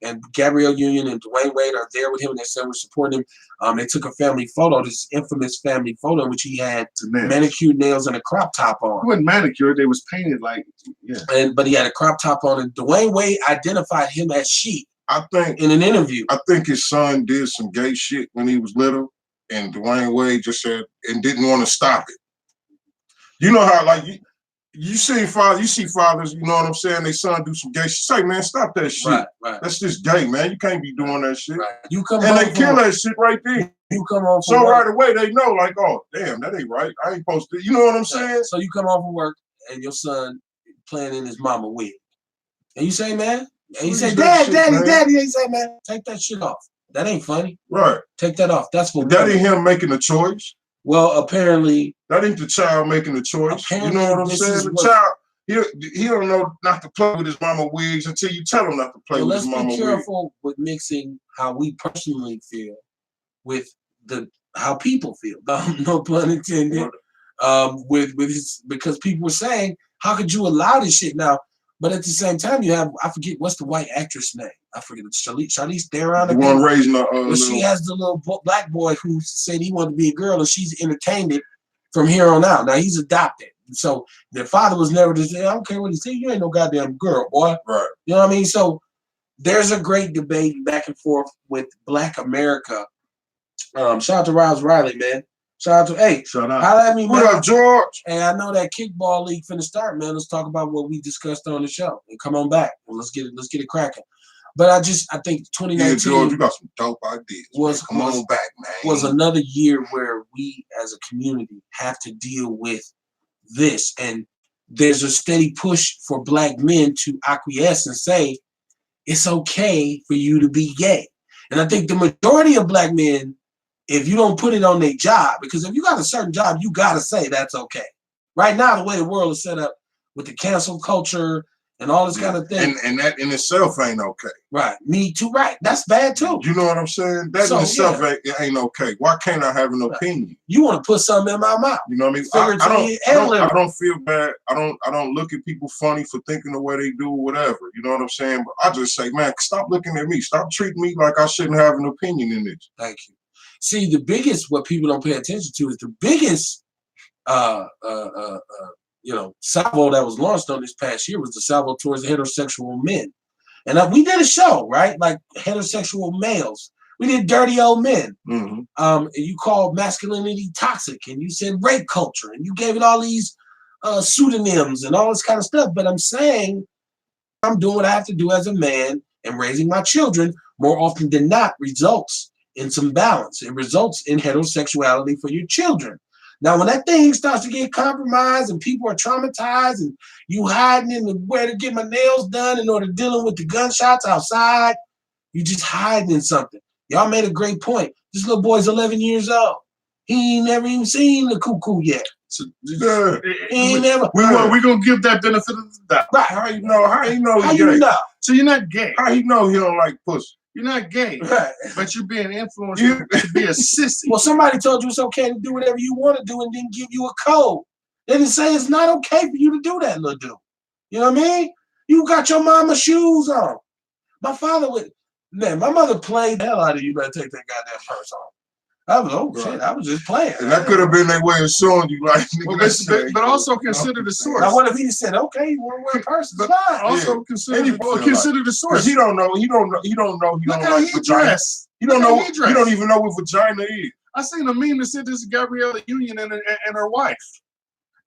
And Gabrielle Union and Dwayne Wade are there with him, and their son was supporting him. They took a family photo, this infamous family photo, in which he had manicured nails and a crop top on. It wasn't manicured; they was painted like, But he had a crop top on, and Dwayne Wade identified him as she. I think in an interview. I think his son did some gay shit when he was little, and Dwayne Wade just said and didn't want to stop it. You know how you see fathers, you know what I'm saying? Their son do some gay shit. Say, man, stop that shit. Right. That's just gay, man. You can't be doing that shit. Right. You come and they kill that shit right there. You come home from work. Right away they know, like, oh, damn, that ain't right. I ain't supposed to. You know what I'm saying? So you come home from work and your son playing in his mama wig, and you say, man, and you say, Daddy, and you say, man, take that shit off. That ain't funny. Right. Take that off. That's for that ain't him making a choice. Well, apparently that ain't the child making the choice. You know what I'm saying? The child. He don't know not to play with his mama wigs until you tell him not to play with his mama wigs. Let's be careful with mixing how we personally feel with how people feel. No pun intended. Because people were saying, how could you allow this shit now? But at the same time, you have, I forget what's the white actress name. I forget, Charlize Theron. The one raising she has the little black boy who said he wanted to be a girl, and she's entertained it from here on out. Now he's adopted. So their father was never to say, I don't care what he said, you ain't no goddamn girl, boy. Right. You know what I mean? So there's a great debate back and forth with Black America. Shout out to Rouse Riley, man. Shout out to holla at me, man. What up, George? Hey, I know that kickball league finna start, man. Let's talk about what we discussed on the show and come on back. And let's get it cracking. But I think 2019 yeah, George, you got some dope ideas. Come on back, man. Was another year where we as a community have to deal with this, and there's a steady push for Black men to acquiesce and say it's okay for you to be gay. And I think the majority of Black men, if you don't put it on their job, because if you got a certain job, you gotta say that's okay. Right now, the way the world is set up with the cancel culture and all this kind of thing, and that in itself ain't okay. Right, me too. Right, that's bad too. You know what I'm saying? That in itself ain't okay. Why can't I have an opinion? You want to put something in my mouth? You know what I mean? I don't feel bad. I don't look at people funny for thinking the way they do or whatever. You know what I'm saying? But I just say, man, stop looking at me. Stop treating me like I shouldn't have an opinion in this. Thank you. See, the biggest, what people don't pay attention to is the biggest, salvo that was launched on this past year was the salvo towards heterosexual men. And we did a show, right? Like heterosexual males. We did Dirty Old Men. Mm-hmm. And you called masculinity toxic, and you said rape culture, and you gave it all these pseudonyms and all this kind of stuff. But I'm saying I'm doing what I have to do as a man, and raising my children more often than not results in some balance. It results in heterosexuality for your children. Now, when that thing starts to get compromised and people are traumatized and you hiding in where to get my nails done in order dealing with the gunshots outside, you just hiding in something. Y'all made a great point. This little boy's 11 years old. He ain't never even seen the cuckoo yet. So, he ain't never. We gonna give that benefit of the doubt. Right. How you know? How you know? How you know? So you're not gay. How you know he don't like pussy? You're not gay, Right. but you're being influenced to be a sissy. Well, somebody told you it's okay to do whatever you want to do and didn't give you a code. They didn't say it's not okay for you to do that, little dude. You know what I mean? You got your mama's shoes on. My father would, man, my mother played the hell out of you. Better take that goddamn purse off. I was, shit, I was just playing. And that could have been their way of showing you, like, but also consider the source. Now, what if he said, okay, you want to wear a purse? It's fine. Also consider the source. He don't know. He don't like vagina. He don't know. He don't even know what vagina is. I seen a meme that said this is Gabriella Union and her wife.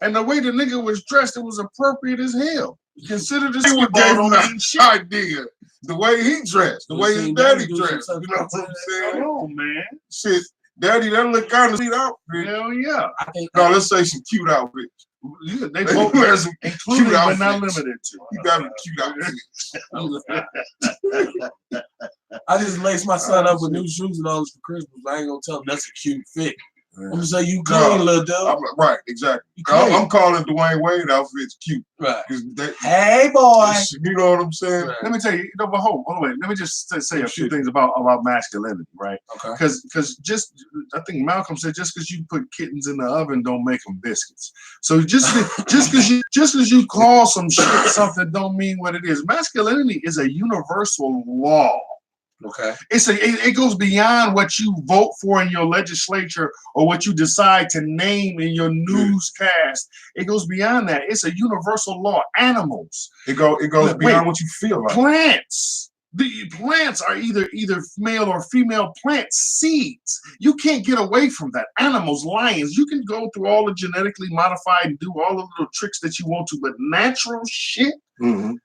And the way the nigga was dressed, it was appropriate as hell. Consider this He gave him the idea. The way he dressed, the way his daddy dressed. You know what I'm saying? Oh, man. Shit, daddy, that look kind of sweet outfit. Hell yeah. No, let's say some cute outfits. Yeah, they both wear some cute outfits, but not limited to. You got a cute outfit. I just laced my son up with new shoes and all this for Christmas. I ain't gonna tell him that's a cute fit. I'm gonna say you clean, little dude. Right, exactly. I'm calling Dwayne Wade outfits cute. Right. Hey, boy. You know what I'm saying? Right. Let me tell you. No, but hold on, wait. Let me just say a few things about masculinity, right? Okay. Because I think Malcolm said just because you put kittens in the oven don't make them biscuits. So just because you call some shit something don't mean what it is. Masculinity is a universal law. Okay. It goes beyond what you vote for in your legislature or what you decide to name in your newscast. It goes beyond that. It's a universal law. Animals. It goes beyond what you feel like. Plants. The plants are either male or female plant seeds. You can't get away from that. Animals, lions, you can go through all the genetically modified and do all the little tricks that you want to, but natural shit. Mm-hmm.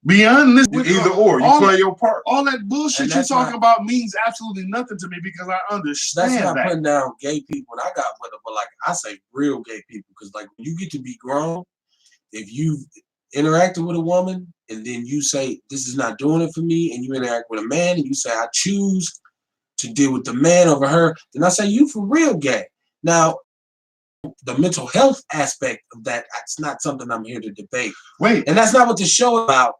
Beyond this, either or, you play your part. All that bullshit you're talking about means absolutely nothing to me because I understand that's not putting down gay people. And I got with it, but like I say, real gay people, because like when you get to be grown, if you've interacted with a woman and then you say this is not doing it for me, and you interact with a man and you say I choose to deal with the man over her, then I say you for real gay. Now, the mental health aspect of that's not something I'm here to debate. Wait, and that's not what the show is about.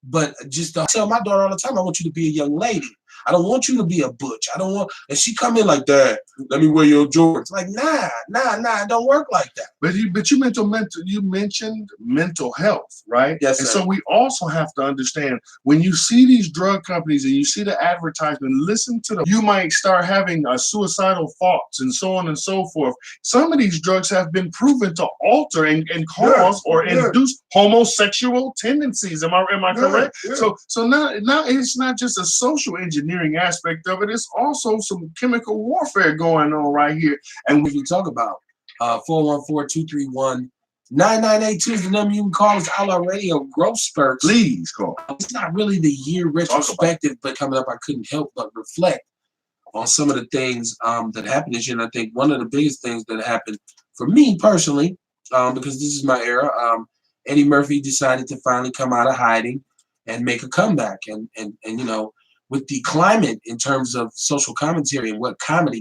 But just to tell my daughter all the time, I want you to be a young lady. I don't want you to be a butch. I don't want, and she come in like, Dad, let me wear your Jordans. Like, nah, it don't work like that. But you mentioned mental health, right? Yes, and sir. so we also have to understand when you see these drug companies and you see the advertisement, listen to them. You might start having suicidal thoughts and so on and so forth. Some of these drugs have been proven to alter and cause or induce homosexual tendencies. Am I correct? Yeah. So now it's not just a social engineering aspect of it. It's also some chemical warfare going on right here. And we can talk about 414-231-9982 is the number you can call. It's Outlaw Radio. Growth Spurts. Please call. It's not really the year retrospective, but coming up, I couldn't help but reflect on some of the things that happened this year. And I think one of the biggest things that happened for me personally, because this is my era, Eddie Murphy decided to finally come out of hiding and make a comeback. And you know, with the climate in terms of social commentary and what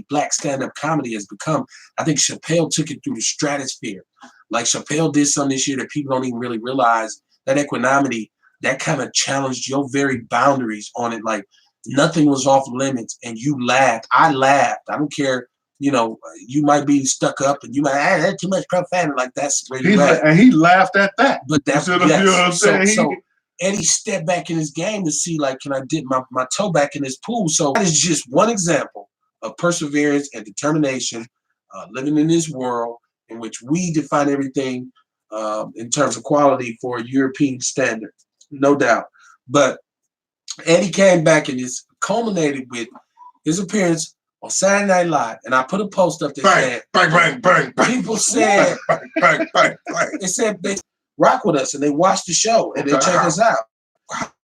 black stand-up comedy has become, I think Chappelle took it through the stratosphere. Like Chappelle did something this year that people don't even really realize, that equanimity, that kind of challenged your very boundaries on it. Like nothing was off limits and you laughed. I laughed. I don't care. You know, you might be stuck up and you might that's too much profanity. Like that's where you at. And he laughed at that. But that's you know what I'm saying? So Eddie stepped back in his game to see, like, can I dip my toe back in this pool? So that is just one example of perseverance and determination, living in this world in which we define everything in terms of quality for a European standard, no doubt. But Eddie came back and it's culminated with his appearance on Saturday Night Live. And I put a post up that said, bang. People said, bang. It said they rock with us and they watch the show and they check us out.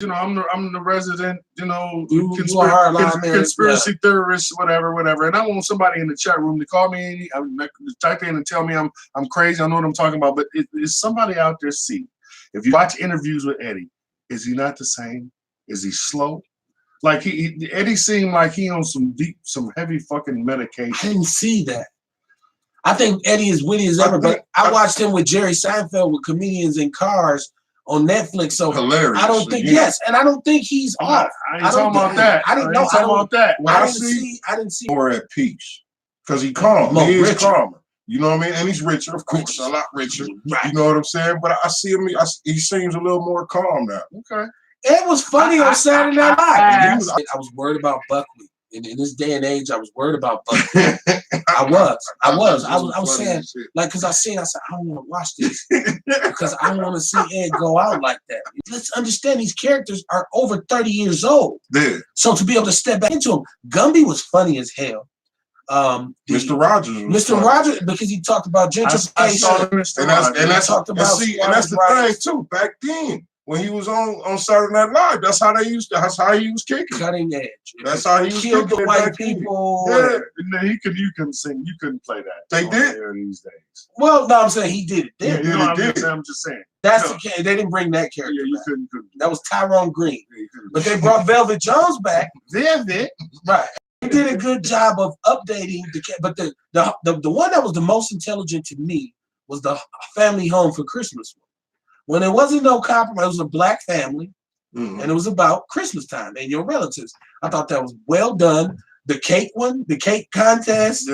I'm the resident, you a hardline man. conspiracy theorist, whatever. And I want somebody in the chat room to call me, type in and tell me I'm crazy. I know what I'm talking about, but is somebody out there see? If you watch interviews with Eddie, is he not the same? Is he slow? Like Eddie seemed like he on some heavy fucking medication. I didn't see that. I think Eddie is witty as ever, but I watched him with Jerry Seinfeld with Comedians in Cars on Netflix. So hilarious. I don't think and I don't think he's off. I ain't talking about that. I didn't know about that. I didn't see more at peace because he calm. He is calmer. You know what I mean? And he's richer, of course, a lot richer. Right. You know what I'm saying? But I see him. He seems a little more calm now. Okay. It was funny on Saturday Night Live. I was worried about Buckley. In this day and age, I was worried about Buckley. I was saying, like, because I said, I don't want to watch this because I don't want to see Ed go out like that. Let's understand these characters are over 30 years old. Yeah. So to be able to step back into them, Gumby was funny as hell. Mr. Rogers, because he talked about gentrification, and that's the thing too. Back then, when he was on Saturday Night Live, that's how he was kicking. Cutting edge. That's how he was killed kicking the white people. Yeah, you couldn't sing. You couldn't play that. They did these days. Well, no, I'm saying he did it. I'm just saying. That's the case. They didn't bring that character. Yeah, you back. couldn't. That was Tyrone Green. But they brought Velvet Jones back. Velvet. Right. They did a good job of updating but the one that was the most intelligent to me was the Family Home for Christmas one. When there wasn't no compromise, it was a black family, and it was about Christmas time and your relatives. I thought that was well done. The cake contest,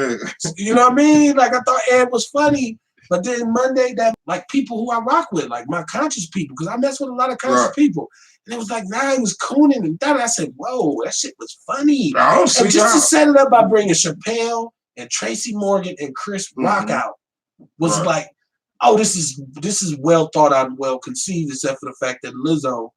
you know what I mean? Like I thought Ed was funny, but then Monday that like people who I rock with, like my conscious people, because I mess with a lot of conscious people, and it was like he was cooning and that. I said, "Whoa, that shit was funny." And just to set it up by bringing Chappelle and Tracy Morgan and Chris Rock out was like. Oh, this is well thought out and well conceived, except for the fact that Lizzo,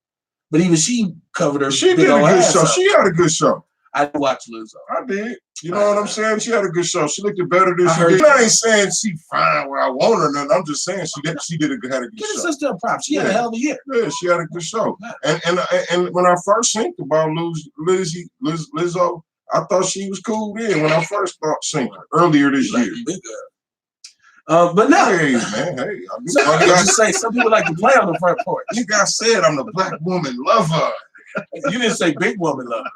but even she covered her. She did a good show. She had a good show. I didn't watch Lizzo. I did. You know what I'm saying? She had a good show. She looked better than she did. I ain't saying she fine where I want her. Nothing. I'm just saying she had a good show. Give her sister a prop. She had a hell of a year. Yeah, she had a good show. And when I first think about Lizzo, I thought she was cool then. When I first thought seen her earlier this year. But no, hey man, I just say some people like to play on the front porch. You guys said I'm the black woman lover. You didn't say big woman lover.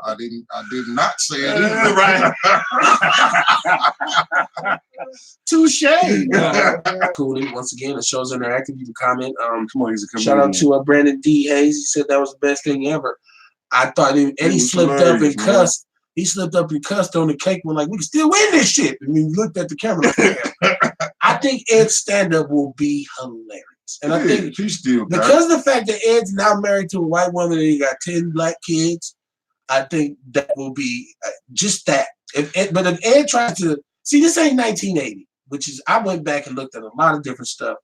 I did not say it either. Right. Touche. Cool. Once again, the show's interactive. You can comment. Come on, he's a comedian. Shout out to Brandon D. Hayes. He said that was the best thing ever. I thought Eddie slipped up and cussed. He slipped up and cussed on the cake one like, we can still win this shit. And he looked at the camera. I think Ed's stand-up will be hilarious. And I think he's still because of the fact that Ed's now married to a white woman and he got 10 black kids, I think that will be just that. But if Ed tries to see, this ain't 1980, which is I went back and looked at a lot of different stuff,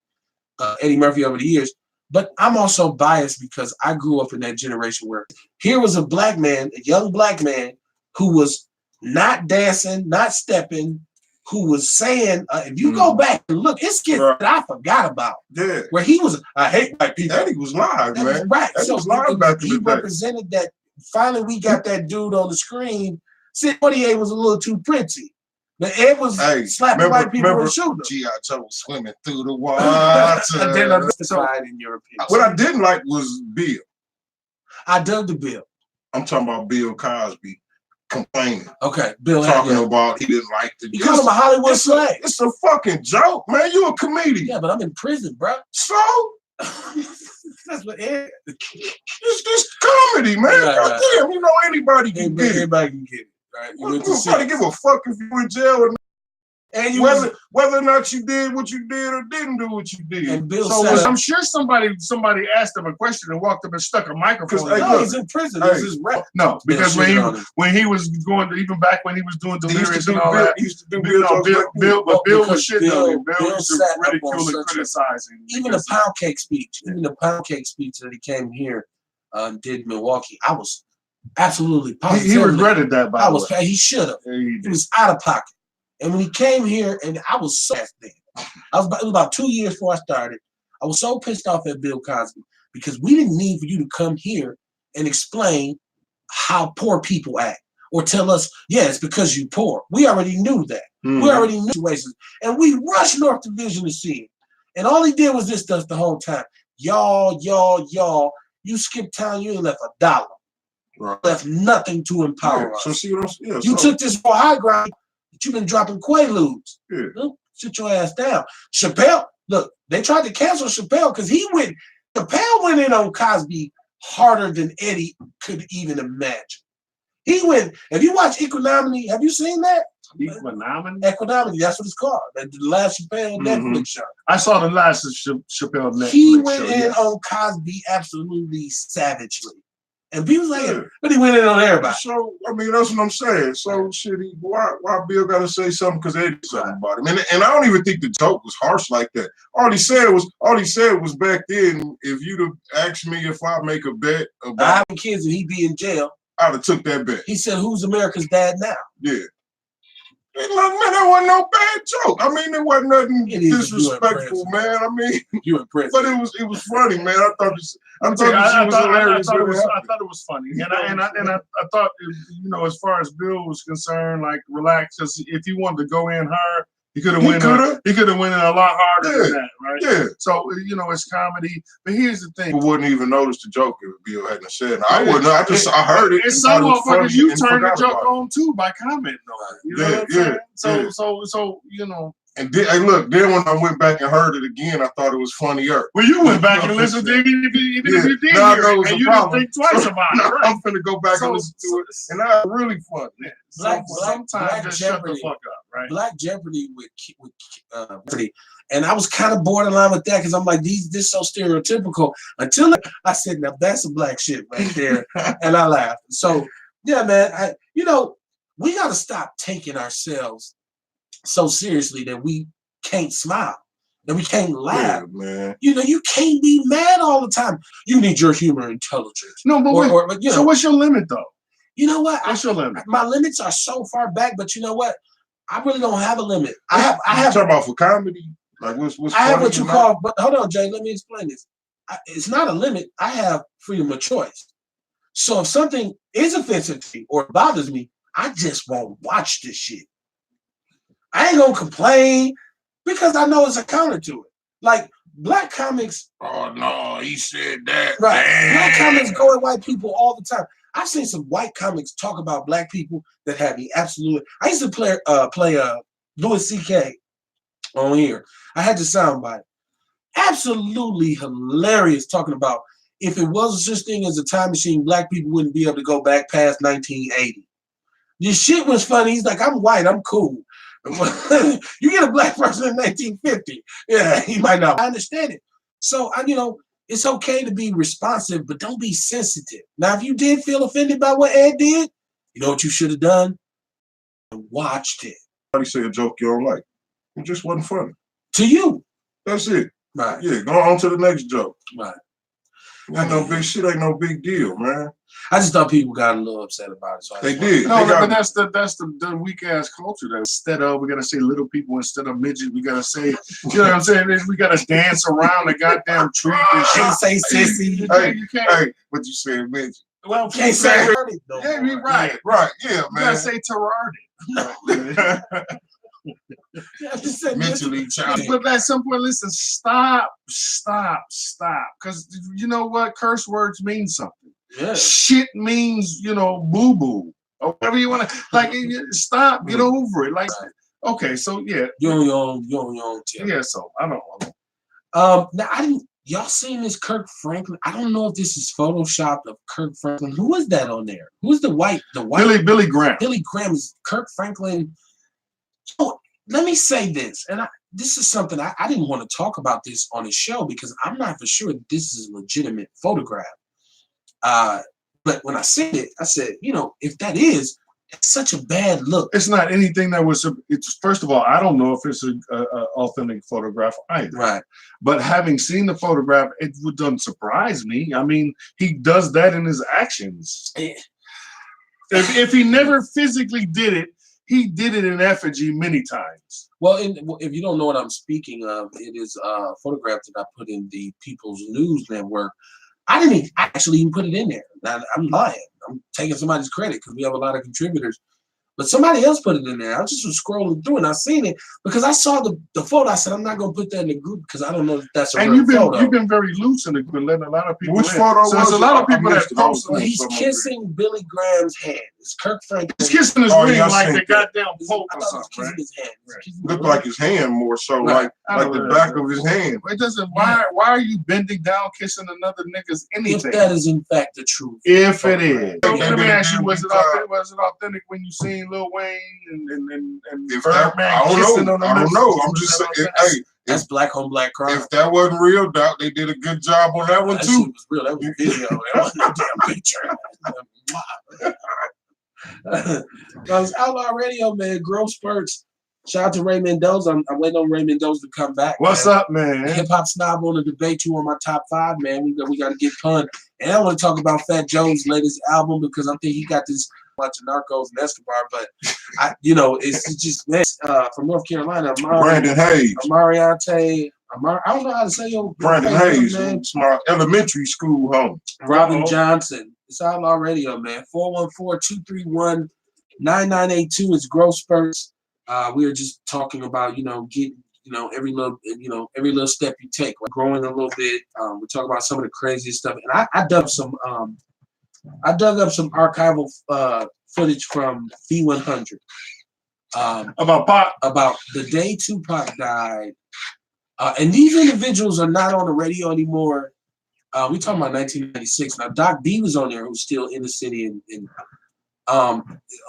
Eddie Murphy over the years. But I'm also biased because I grew up in that generation where here was a black man, a young black man, who was not dancing, not stepping, who was saying, if you go back and look, it's skits that I forgot about. Yeah. Where he was, I hate white people. Eddie was live, man. Was right. Eddie was live back in the day. He represented that. Finally, we got that dude on the screen. Sid 48 was a little too pretty. But Ed was slapping white people and shooting them. G.I. Joe was swimming through the water. I didn't understand in your opinion. What I didn't like was Bill. I dug the Bill. I'm talking about Bill Cosby. Complaining. Okay, Bill talking about he didn't like the. You call him a Hollywood slave. It's a fucking joke, man. You a comedian. Yeah, but I'm in prison, bro. So that's what Ed. It's comedy, man. Right. Damn, you know anybody can get it. Everybody can get it. Right? Nobody give a fuck if you in jail or not. And you whether or not you did what you did or didn't do what you did. And Bill said, I'm sure somebody asked him a question and walked up and stuck a microphone. No, he's in prison. This is rap. No, because when he was going to, even back when he was doing Delirious and all that, he used to do Bill was shitting on him. Bill was ridiculing and criticizing. Even the pound cake speech, that he came here and did in Milwaukee, I was absolutely positive. He regretted that, by the way. He should have. He was out of pocket. And when he came here, and I was so then, it was about 2 years before I started. I was so pissed off at Bill Cosby because we didn't need for you to come here and explain how poor people act or tell us, yeah, it's because you're poor. We already knew that. We already knew situations. And we rushed North Division to see him. And all he did was this stuff the whole time. Y'all, you skipped town, you ain't left $1. Right. Left nothing to empower us. So see what I'm you took this for high ground, but you've been dropping Quaaludes. Yeah. Look, sit your ass down. Chappelle, look, they tried to cancel Chappelle because Chappelle went in on Cosby harder than Eddie could even imagine. He went, if you watch Equanimity, have you seen that? Equanimity, that's what it's called. The last Chappelle Netflix show. I saw the last Chappelle Netflix He went show, in on Cosby absolutely savagely. And people like, but he went in on everybody. So, I mean, that's what I'm saying. So, shit, why Bill got to say something because Eddie something about him? And I don't even think the joke was harsh like that. All he said was back then, if you'd have asked me if I make a bet about having kids and he be in jail, I'd have took that bet. He said, "Who's America's dad now?" Yeah. And like, man, that wasn't no bad joke. I mean, it wasn't nothing disrespectful, man. I mean, you in prison, but it was funny, man. I thought hilarious. I thought it was funny, and I thought, you know, as far as Bill was concerned, like relax, because if he wanted to go in hard, he could have went in a lot harder than that, right? Yeah. So you know, it's comedy. But here's the thing: people wouldn't even notice the joke if Bill hadn't said it. I wouldn't. I heard it. It's some motherfuckers you turned the joke on too by commenting on it. You know what I'm saying? So you know. And then, look, then when I went back and heard it again, I thought it was funnier. Well, you went back and listened to it, even if you did hear it, and you didn't think twice about it. Right? I'm finna go back and listen to it, and that's really fun. Yeah. Sometimes just shut the fuck up, right? Black Jeopardy with and I was kind of borderline with that because I'm like, this so stereotypical. Until I said, now that's some black shit right there, and I laughed. So yeah, man, we got to stop taking ourselves so seriously that we can't smile, that we can't laugh. Yeah, man. You know, you can't be mad all the time. You need your humor intelligence. No, but so what's your limit though? You know what? What's your limit? My limits are so far back, but you know what? I really don't have a limit. I have talking about for comedy. Like what's I have what you call, but hold on, Jay, let me explain this. It's not a limit. I have freedom of choice. So if something is offensive to me or bothers me, I just won't watch this shit. I ain't gonna complain because I know it's a counter to it. Like black comics. Oh no, he said that. Right. Black comics go at white people all the time. I've seen some white comics talk about black people that had me absolutely. I used to play Louis C.K. on here. I had the soundbite. Absolutely hilarious talking about if it was such thing as a time machine, black people wouldn't be able to go back past 1980. This shit was funny. He's like, I'm white, I'm cool. You get a black person in 1950, yeah, he might not. I understand it. So it's okay to be responsive, but don't be sensitive. Now, if you did feel offended by what Ed did, you know what you should have done? Watched it. Somebody say a joke you don't like. It just wasn't funny. To you. That's it. Right. Yeah, go on to the next joke. Right. Ain't no big shit, ain't no big deal, man. I just thought people got a little upset about it. So they did. But that's the weak ass culture. That instead of we gotta say little people instead of midget, we gotta say, you know what I'm saying? We gotta dance around the goddamn tree and shit. Can't say sissy. Hey, what you said, midget? Well, can't say retarded. Yeah, you're right. Right. Yeah, man. You gotta say terrarded. Mentally challenged. But at some point, listen, stop. Because you know what? Curse words mean something. Yeah. Shit means, boo boo. Or whatever you want to, like, stop, get over it. Like, okay, so yeah. You on your own tip. Yeah, so I don't know. Now, y'all seen this Kirk Franklin? I don't know if this is photoshopped of Kirk Franklin. Who is that on there? Who's the white? Billy Graham. Billy Graham is Kirk Franklin. So let me say this, and this is something I didn't want to talk about this on the show because I'm not for sure this is a legitimate photograph. But when I seen it, I said, if that is, it's such a bad look. It's not anything that was. It's first of all, I don't know if it's an authentic photograph either. Right. But having seen the photograph, it doesn't surprise me. I mean, he does that in his actions. If he never physically did it, he did it in effigy many times. Well, if you don't know what I'm speaking of, it is a photograph that I put in the People's News Network. I didn't actually even put it in there. Now, I'm lying. I'm taking somebody's credit because we have a lot of contributors. But somebody else put it in there. I just was scrolling through and I seen it because I saw the photo. I said, I'm not going to put that in the group because I don't know if that's a real photo. You've been very loose in the group and letting a lot of people. Which photo was there's a lot of people that post. Well, he's kissing Billy Graham's hand. It's Kirk Franklin. He's kissing his ring like the goddamn Pope or something. Kissing his hand. Looked like his hand more so, like the back of his hand. It doesn't. Why are you bending down kissing another nigga's anything? If that is in fact the truth. If it is. So let me ask you, was it authentic when you seen Lil Wayne and Birdman kissing on the I don't know. I'm just saying, hey, that's black on black crime. If that wasn't real, Doc, they did a good job on that one that too. Shit was real. That was a video. That wasn't a damn picture. That was Outlaw Radio, man. Growth Spurts. Shout out to Ray Mendoza. I'm waiting on Ray Mendoza to come back. What's up, man? Hip Hop Snob on the debate you on my top 5, man. We got to get pun. And I want to talk about Fat Joe's latest album because I think he got this watching Narcos and Escobar, but it's just man, from North Carolina. Brandon Hayes. I don't know how to say your Brandon Hayes, who's my elementary school home. Robin Johnson. It's Outlaw Radio, man. 414-231-9982 is Growth Spurts. We are just talking about, getting, every little step you take, like growing a little bit. We talk about some of the craziest stuff, and I dug up some archival footage from V100 about the day Tupac died. And these individuals are not on the radio anymore. We talking about 1996. Now, Doc B was on there, who's still in the city, and a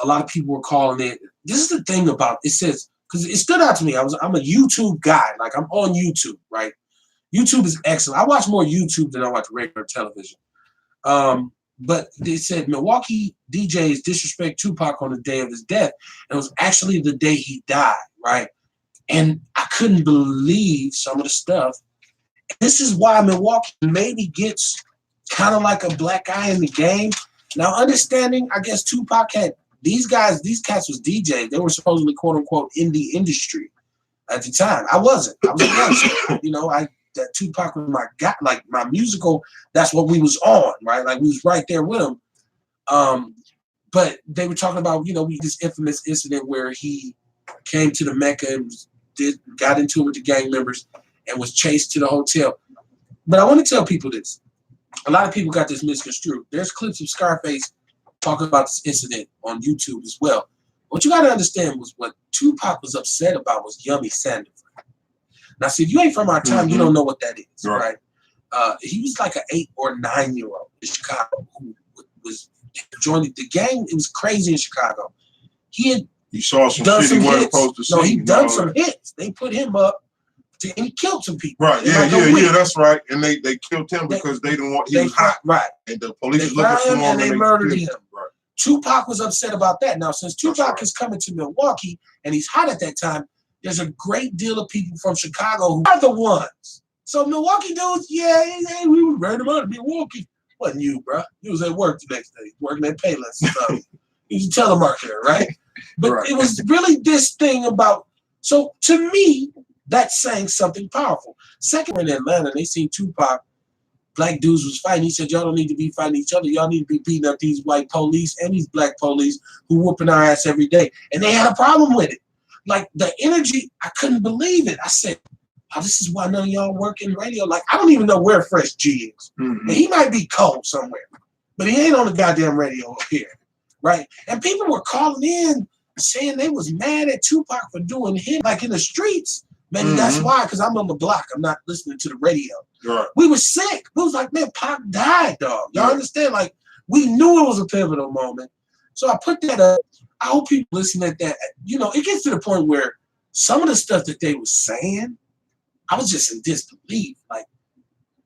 lot of people were calling it. This is the thing about it says, because it stood out to me. I'm a YouTube guy. Like, I'm on YouTube, right? YouTube is excellent. I watch more YouTube than I watch regular television. But they said Milwaukee DJs disrespect Tupac on the day of his death. And it was actually the day he died, right? And I couldn't believe some of the stuff. This is why Milwaukee maybe gets kind of like a black guy in the game. Now, understanding, I guess Tupac had these cats was DJs. They were supposedly quote unquote in the industry at the time. I wasn't. I was a youngster. That Tupac was my guy, like my musical. That's what we was on, right? Like we was right there with him. But they were talking about, this infamous incident where he came to the Mecca and got into it with the gang members and was chased to the hotel. But I want to tell people this. A lot of people got this misconstrued. There's clips of Scarface talking about this incident on YouTube as well. What you got to understand was what Tupac was upset about was Yummy Sandifer. Now, see, if you ain't from our time, you don't know what that is, right? He was like an 8 or 9-year-old in Chicago who was joining the gang. It was crazy in Chicago. He saw some done shit some he wasn't hits. Supposed to see. No, he done some hits. They put him up, and he killed some people. Right? Yeah, that's right. And they killed him because they didn't want. He was hot, right? And the police was looking for him, and they murdered him. Right. Tupac was upset about that. Now, since Tupac is coming to Milwaukee and he's hot at that time, there's a great deal of people from Chicago who are the ones. So Milwaukee dudes, we were right about Milwaukee. Wasn't you, bro? You was at work the next day, working at Payless and stuff. He was a telemarketer, right? But It was really this thing about. So to me, that's saying something powerful. Second, in Atlanta, they seen Tupac. Black dudes was fighting. He said, y'all don't need to be fighting each other. Y'all need to be beating up these white police and these black police who whooping our ass every day. And they had a problem with it. Like the energy, I couldn't believe it. I said, this is why none of y'all work in radio. Like, I don't even know where Fresh G is. Mm-hmm. And he might be cold somewhere, but he ain't on the goddamn radio up here, right? And people were calling in saying they was mad at Tupac for doing hit, like in the streets. Maybe that's why, because I'm on the block. I'm not listening to the radio. Right. We were sick. We was like, man, Pac died, dog. Y'all understand? Like, we knew it was a pivotal moment. So I put that up. I hope people listen at that. It gets to the point where some of the stuff that they were saying, I was just in disbelief. Like,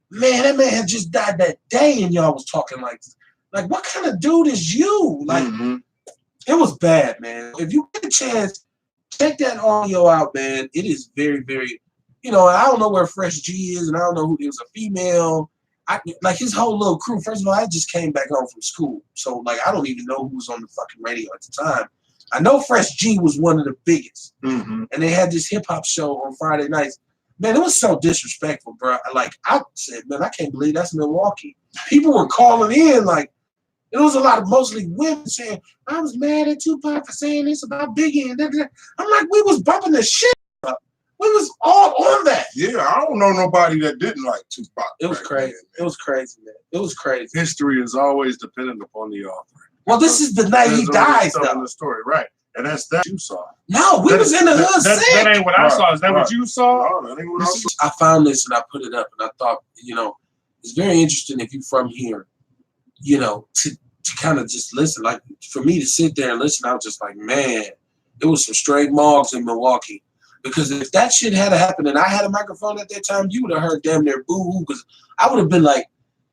man, that man had just died that day and y'all was talking like this. Like, what kind of dude is you? Like, it was bad, man. If you get a chance, check that audio out, man. It is very, very, I don't know where Fresh G is, and I don't know who it was, a female. Like his whole little crew. First of all, I just came back home from school. So, like, I don't even know who was on the fucking radio at the time. I know Fresh G was one of the biggest, Mm-hmm. and they had this hip hop show on Friday nights. Man, it was so disrespectful, bro. Like I said, man, I can't believe that's Milwaukee. People were calling in like. It was a lot of mostly women saying, I was mad at Tupac for saying this about Biggie. And that. I'm like, we was bumping the shit up. We was all on that. Yeah, I don't know nobody that didn't like Tupac. It was crazy. It was crazy, man. It was crazy. History is always dependent upon the author. Well, this is the night he dies, though. The story, right? And that's that you saw. No, we was in the hood sick. That ain't what I saw. Is that what you saw? No, that ain't what I saw. I found this and I put it up and I thought, it's very interesting if you're from here, to kind of just listen. Like for me to sit there and listen, I was just like, man, it was some straight mogs in Milwaukee. Because if that shit had happened and I had a microphone at that time, you would have heard damn near boo-hoo. Because I would have been like,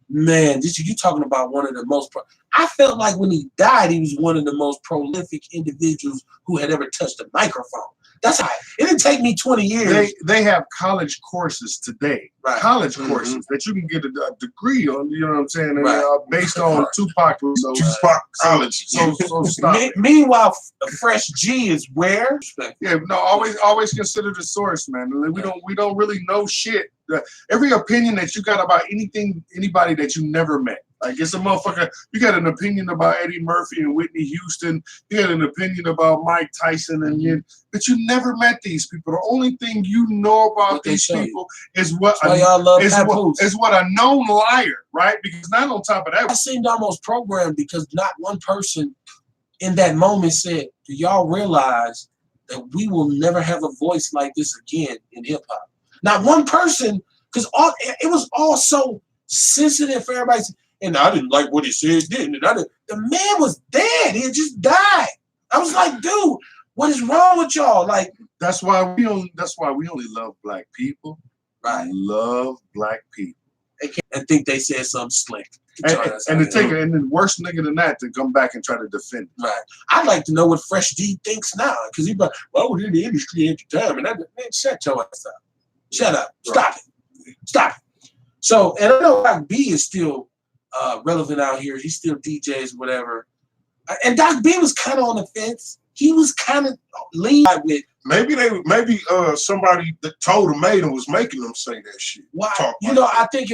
man, you talking about one of the most. I felt like when he died, he was one of the most prolific individuals who had ever touched a microphone. That's how it didn't take me 20 years. They have college courses today, right. College courses that you can get a degree on. You know what I'm saying? And, right. Based on Tupac. So, Tupac college. So stop. Meanwhile, Fresh G is where? Yeah, no, always consider the source, man. We don't really know shit. Every opinion that you got about anybody that you never met. Like it's a motherfucker. You got an opinion about Eddie Murphy and Whitney Houston. You got an opinion about Mike Tyson, but you never met these people. The only thing you know about these people is what a known liar, right? Because not on top of that, I seemed almost programmed because not one person in that moment said, "Do y'all realize that we will never have a voice like this again in hip hop?" Not one person, because it was all so sensitive for everybody. And I didn't like what he said, didn't it? The man was dead. He had just died. I was like, dude, what is wrong with y'all? Like that's why we only love black people. Right. Love black people. And think they said something slick. And the worst nigga than that to come back and try to defend it. Right. I'd like to know what Fresh D thinks now. Because he's like, well, we're in the industry at the time. And man, shut your ass up. Shut up. Stop it. Stop it. So, and I know Doc B is still relevant out here. He still DJs, whatever. And Doc B was kind of on the fence. He was kind of lean with. Maybe somebody that told him made him was making them say that shit. Why? I think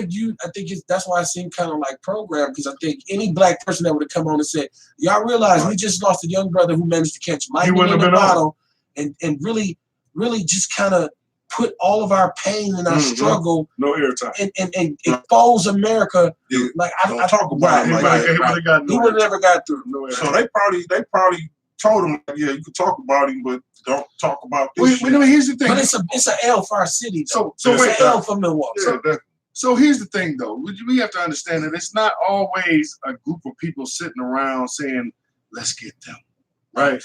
that's why I seem kind of like programmed, because I think any black person that would have come on and said, y'all realize we just lost a young brother who managed to catch lightning in a bottle and really, really just kind of put all of our pain and our struggle no airtime and expose America. Yeah, like don't talk about him. He would have never got through. No so they probably told him, yeah, you can talk about him, but don't talk about this. Wait, here's the thing. But it's an L for our city. So it's an L for Milwaukee. So here's the thing, though. We have to understand that it's not always a group of people sitting around saying, "Let's get them." Right,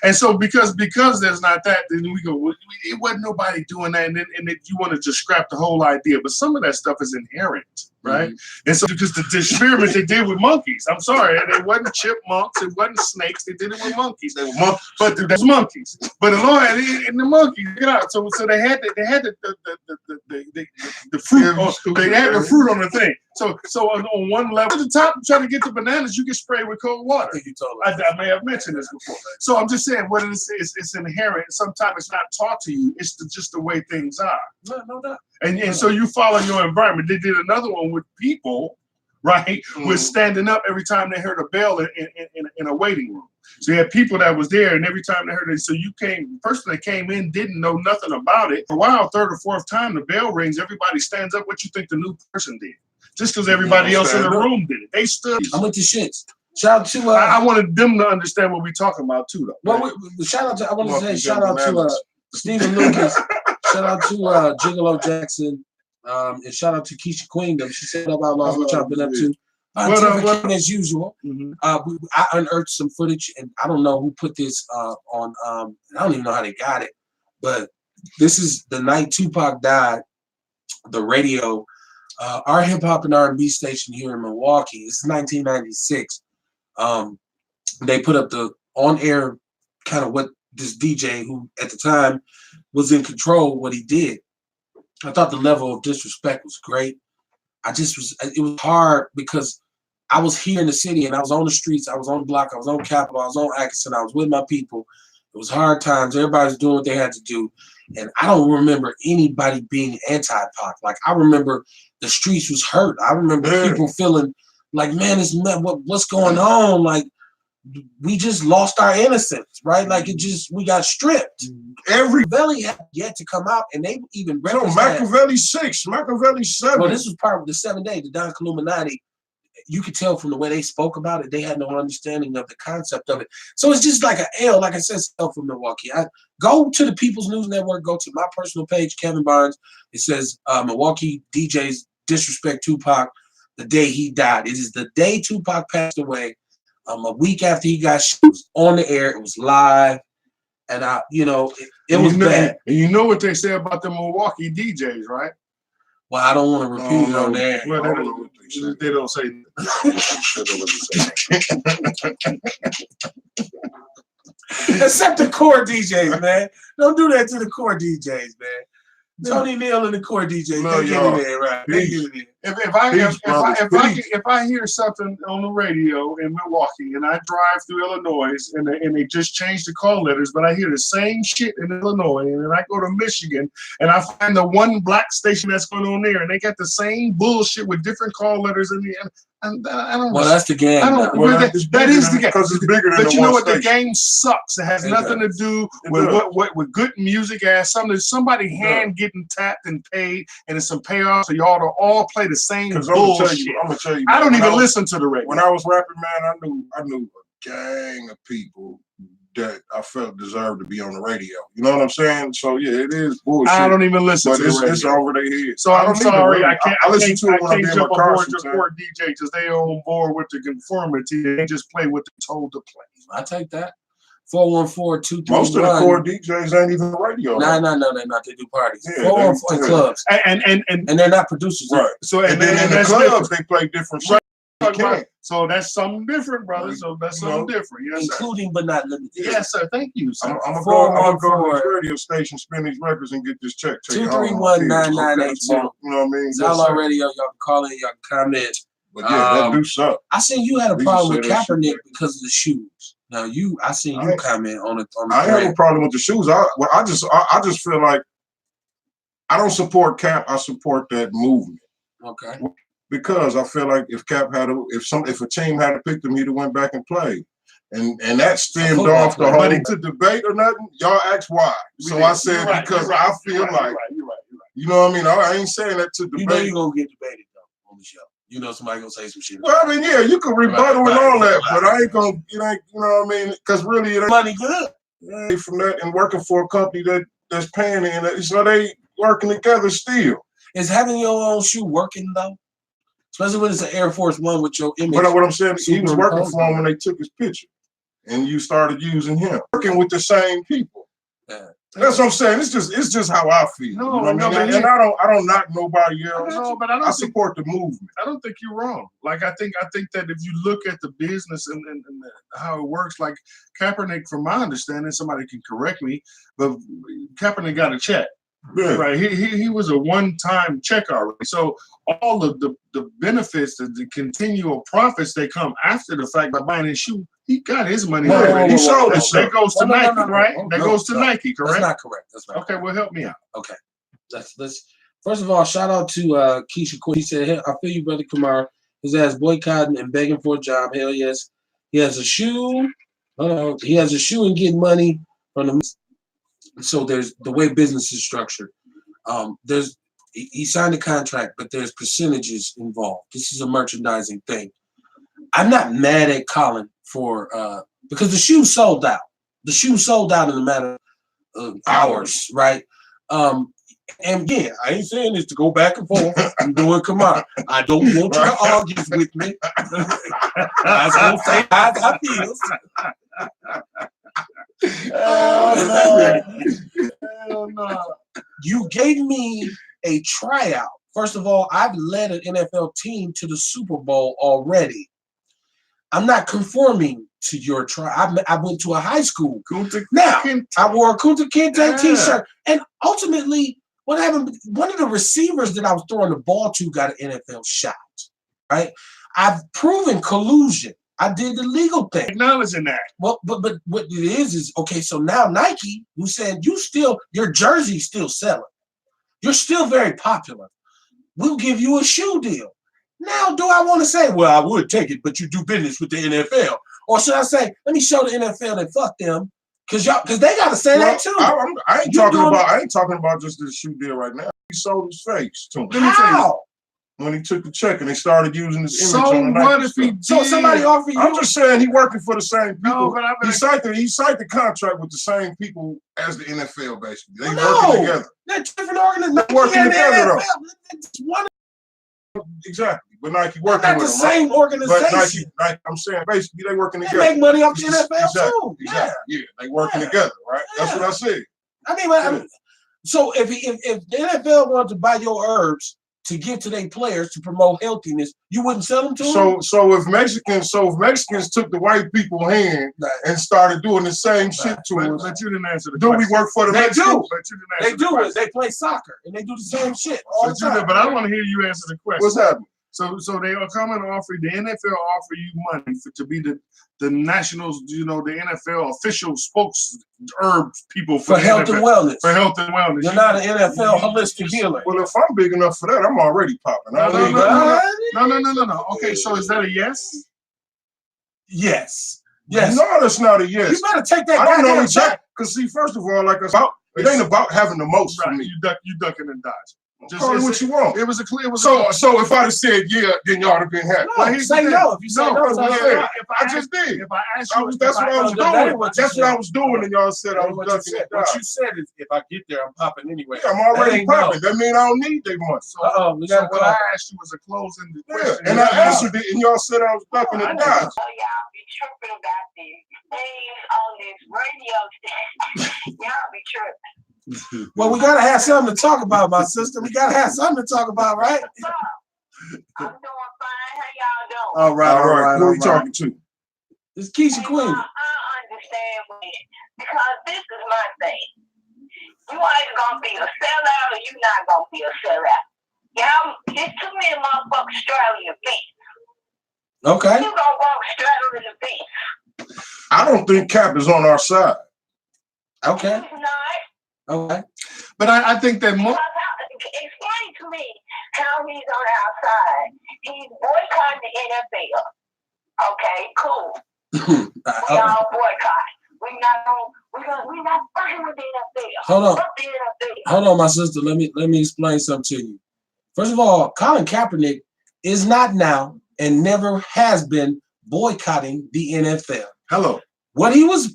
and so because there's not that, then we go. Well, it wasn't nobody doing that, and you want to just scrap the whole idea. But some of that stuff is inherent, right? Mm-hmm. And so because the experiment they did with monkeys, I'm sorry, it wasn't chipmunks, it wasn't snakes. They did it with monkeys. They were monkeys, but there's monkeys. But the Lord and the monkeys get out. So they had the fruit. They had the fruit on the thing. So on one level, at the top, trying to get the bananas, you get sprayed with cold water. I may have mentioned this before. So I'm just saying, what it is, it's inherent. Sometimes it's not taught to you. It's just the way things are. No doubt. And so you follow your environment. They did another one with people, right? With standing up every time they heard a bell in a waiting room. So you had people that was there, and every time they heard it, so the person that came in didn't know nothing about it. For a while, third or fourth time, the bell rings, everybody stands up. What you think the new person did? Just because everybody else in the room did it. They stood. I went to shits. Shout out to I wanted them to understand what we're talking about too, though. Well, shout out to Stephen Lucas. Shout out to Gigolo Jackson. And shout out to Keisha Queendom. She said about Outlaws, which I've been up to. As usual. Mm-hmm. I unearthed some footage, and I don't know who put this on. I don't even know how they got it, but this is the night Tupac died. The radio. Our hip hop and R&B station here in Milwaukee. This is 1996. They put up the on-air kind of what this DJ, who at the time was in control, what he did. I thought the level of disrespect was great. It was hard because I was here in the city and I was on the streets, I was on the block, I was on Capitol, I was on Atkinson, I was with my people. It was hard times. Everybody was doing what they had to do. And I don't remember anybody being anti-Pac. Like, I remember the streets was hurt. I remember people feeling like, man, what's going on? Like, we just lost our innocence, right? Like, we got stripped. Every Machiavelli had yet to come out, and they even referenced Machiavelli 6, Machiavelli 7. Well, this was part of the 7 days, the Don Illuminati. You could tell from the way they spoke about it, they had no understanding of the concept of it. So it's just like an L, like I said, from Milwaukee. I go to the People's News Network, go to my personal page, Kevin Barnes. It says Milwaukee DJs disrespect Tupac the day he died. It is the day Tupac passed away. A week after he got shot, it was on the air, it was live, and it was bad. And you know what they say about the Milwaukee DJs, right? Well, I don't want to repeat it on there. Well, they don't say. Except the core DJs, man. Don't do that to the core DJs, man. Tony Neal and the core DJs, they get in there, right? They get in there. If I hear something on the radio in Milwaukee and I drive through Illinois and they just change the call letters, but I hear the same shit in Illinois, and then I go to Michigan and I find the one black station that's going on there and they got the same bullshit with different call letters in the end. I don't. Well, that's the game. That is the game because it's bigger than. But you know what? Station. The game sucks. It has nothing to do with good music. As somebody hand getting tapped and paid, and it's some payoff. So y'all to all play the same bullshit. I'm gonna tell you. I don't even listen to the radio. When I was rapping, man, I knew a gang of people that I felt deserved to be on the radio. You know what I'm saying? So yeah, it is bullshit. I don't even listen to the radio. It's over their head. So I'm sorry, I can't jump aboard to support DJ because they on board with the conformity. They just play what they're told to play. I take that. 414-231. Most of the core DJs ain't even radio. No, they're not. They do parties. Yeah, 414 clubs. And they're not producers. Right. So and then in the clubs they play different shit. Right. So that's something different, brother. So that's something different. Yes, including but not limited. Yes, sir. Thank you, sir. I'm gonna go to this radio station, spin these records, and get this check. 231-9982. You know what I mean? It's Outlaw Radio. Y'all can call in. Y'all can comment. But yeah, that do suck. I seen you had a problem with Kaepernick because of the shoes. Now I seen you comment on it. I have a problem with the shoes. I just feel like I don't support Cap. I support that movement. Okay. Because I feel like if a team had picked him, he'd have went back and played, and that stemmed off the whole to debate or nothing. Y'all ask why. So I said because I feel like you know what I mean. I ain't saying that to debate. You know you're gonna get debated though on the show. You know somebody gonna say some shit. Well, I mean, yeah, you can rebuttal and all that, but I ain't gonna. You know what I mean? Because really, it money good. From that and working for a company that's paying it, so they working together still. Is having your own shoe working though? Especially when it's an Air Force One with your image. But what I'm saying, he was working for him when they took his picture, and you started using him, working with the same people. Yeah. That's what I'm saying. It's just how I feel. No, you know what I mean? And I don't knock nobody else. No, but I support the movement. I don't think you're wrong. Like I think that if you look at the business and how it works, like Kaepernick, from my understanding, somebody can correct me, but Kaepernick got a check. Yeah. Right, he was a one-time check already. So all of the benefits, the continual profits that come after the fact by buying his shoe, he got his money already. He sold it. That goes to Nike, right? That goes to Nike, correct? That's not correct. That's not okay. Well, help me out. Okay, let's. First of all, shout out to Keisha Quinn. He said, "Hey, I feel you, brother Kamar. His ass boycotting and begging for a job. Hell yes, he has a shoe. He has a shoe and getting money from the." So there's the way business is structured. He signed a contract, but there's percentages involved. This is a merchandising thing. I'm not mad at Colin for because the shoe sold out. The shoe sold out in a matter of hours, right? And yeah, I ain't saying this to go back and forth. I'm doing come on. I don't want you to argue with me. I was gonna say how I feel. Hell no. You gave me a tryout. First of all, I've led an NFL team to the Super Bowl already. I'm not conforming to your try. I went to a high school. Now, I wore a Kunta Kinte t-shirt. And ultimately, what happened? One of the receivers that I was throwing the ball to got an NFL shot. Right? I've proven collusion. I did the legal thing. Acknowledging that. Well, but what it is okay. So now Nike, who said your jersey's still selling. You're still very popular. We'll give you a shoe deal. Now, do I want to say, well, I would take it, but you do business with the NFL, or should I say, let me show the NFL that fuck them, because they got to say that too. I ain't talking about just this shoe deal right now. He sold his face to him. How? When he took the check and they started using his image So on the what Nike if he did? So somebody offered you? I'm just saying he working for the same people. No, but he signed the contract with the same people as the NFL, basically. They No. working together. They're different organizations. Working together, One, exactly. But Nike they're working not the with them, same right? organization. But Nike, I'm saying basically they working They together. make money off the NFL exactly, too. Exactly. Yeah, they working together, right? Yeah. That's what I said. I mean, so if the NFL wanted to buy your herbs to give to their players to promote healthiness, you wouldn't sell them to them? So if Mexicans took the white people's hand and started doing the same shit to us, but you didn't answer the do question. we work for the They Mexicans? do. But you didn't They answer the do question. it. They play soccer and they do the same shit all the time. But I want to hear you answer the question. What's happening? So they are coming to offer, the NFL offer you money to be the Nationals, the NFL official herb people For health and wellness. For health and wellness. You're not an NFL holistic healer. Well, if I'm big enough for that, I'm already popping. No. Okay, so is that a yes? Yes. Yes. No, that's not a yes. You better take that I don't know goddamn exactly. check. Because see, first of all, it ain't about having the most for Right, me. you ducking and dodging. Call it what you want. It was a clear. So if I'd have said yeah, then y'all would have been happy. No, say no. If you say no, it's not I right. just did. If I asked you, That's what I was doing. That's what I was doing, and y'all said I was What ducking and you dodging. said is, if I get there, I'm popping anyway. Yeah, I'm already ain't popping. That means I don't need their money. We So got what I asked you was a closing question. And I answered it, and y'all said I was ducking and dodging. So y'all be tripping about these things on this radio station. Y'all be tripping. Well, we gotta have something to talk about, my sister. We gotta have something to talk about, right? So, I'm doing fine. How y'all doing? All right. Who are you talking to? It's Keisha Hey, Queen. I understand when, because this is my thing. You either gonna be a sellout or you not gonna be a sellout. Y'all, there's too many motherfuckers straddling the fence. Okay. You gonna walk straddling the fence. I don't think Cap is on our side. Okay. He's not. Okay. But I think that more. Explain to me how he's on our side. He's boycotting the NFL. Okay, cool. We all boycott. We're not fucking with the NFL. Hold on. Fuck the NFL. Hold on, my sister. Let me explain something to you. First of all, Colin Kaepernick is not now and never has been boycotting the NFL. Hello. What he was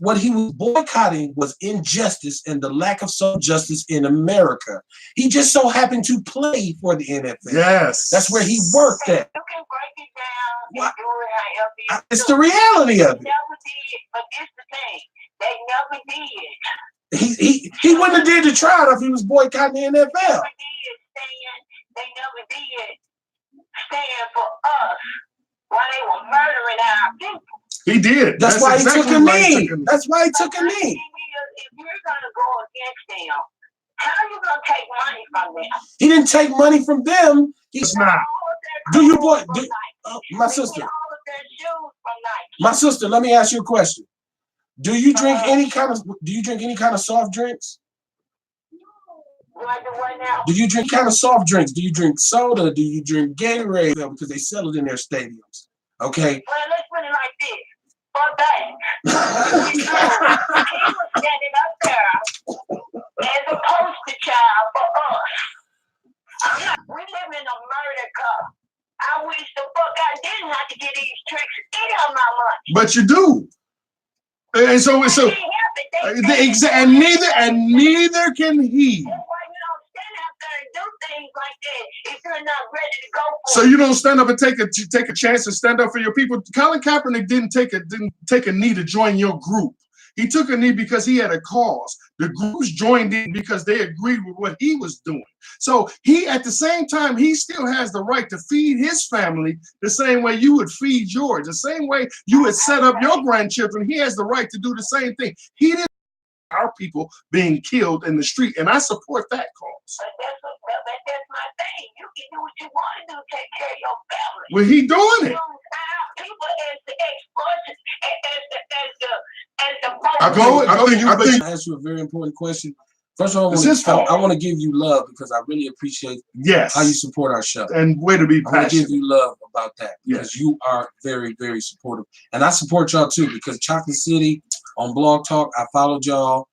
boycotting was injustice and the lack of social justice in America. He just so happened to play for the NFL. Yes. That's where he worked at. You can break it down and do it however you It's do. the reality of They never did, but it's the thing. They never did. it. He wouldn't have did the trial if he was boycotting the NFL. They never did stand for us while they were murdering our people. He did. That's why exactly he took a why he knee. took a knee. That's why he took a My knee. thing is, if you're gonna go against them, how are you gonna take money from them? He didn't take money from them. He's not. All of their Do you clothes boy? from Do, Nike. my They sister. get all of their shoes from Nike. My sister. Let me ask you a question. Do you drink any kind of soft drinks? What now? Do you drink kind of soft drinks? Do you drink soda? Do you drink Gatorade? Because they sell it in their stadiums. Okay. Well, let's put it like this. Fuck that. He was standing up there as a poster child for us. We live in a murder cup. I wish the fuck I didn't have to get these tricks any of my money. But you do. And so I can't help it. and neither can he. That's why you don't stand out there and do things like that if you're not ready to go for So it. you don't stand up and take a chance and stand up for your people. Colin Kaepernick didn't take a knee to join your group. He took a knee because he had a cause. The groups joined in because they agreed with what he was doing. So he, at the same time, he still has the right to feed his family the same way you would feed yours. The same way you would set up your grandchildren. He has the right to do the same thing. He didn't want our people being killed in the street, and I support that cause. But that's my thing. You can do what you want to do, take care of your family. Well, he doing it. You don't I asked you a very important question. First of all, I want to give you love because I really appreciate how you support our show. And way to be passionate. I want to give you love about that because you are very, very supportive. And I support y'all too because Chocolate City on Blog Talk, I followed y'all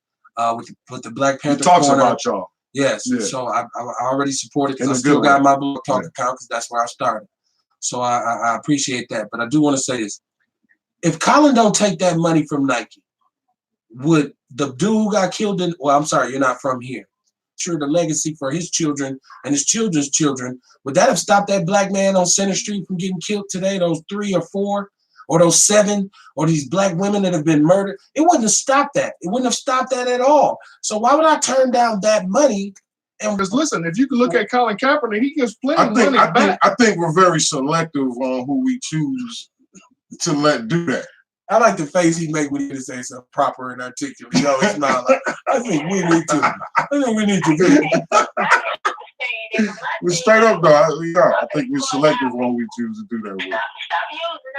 with the Black Panther talks Corner. about y'all. Yes. Yeah. So I already support it because I still got my Blog Talk account because that's where I started. So I appreciate that. But I do want to say this. If Colin don't take that money from Nike, would the dude who got killed I'm sorry, you're not from here. Sure, the legacy for his children and his children's children, would that have stopped that black man on Center Street from getting killed today? Those 3 or 4 or those 7 or these black women that have been murdered? It wouldn't have stopped that. It wouldn't have stopped that at all. So why would I turn down that money? And because listen, if you can look at Colin Kaepernick, he gives plenty of money back. I think we're very selective on who we choose to let do that. I like the face he make when he say something proper and articulate. He always smile like, I think we need to do. We're straight up though. I think we're selective when we choose to do that with. Stop using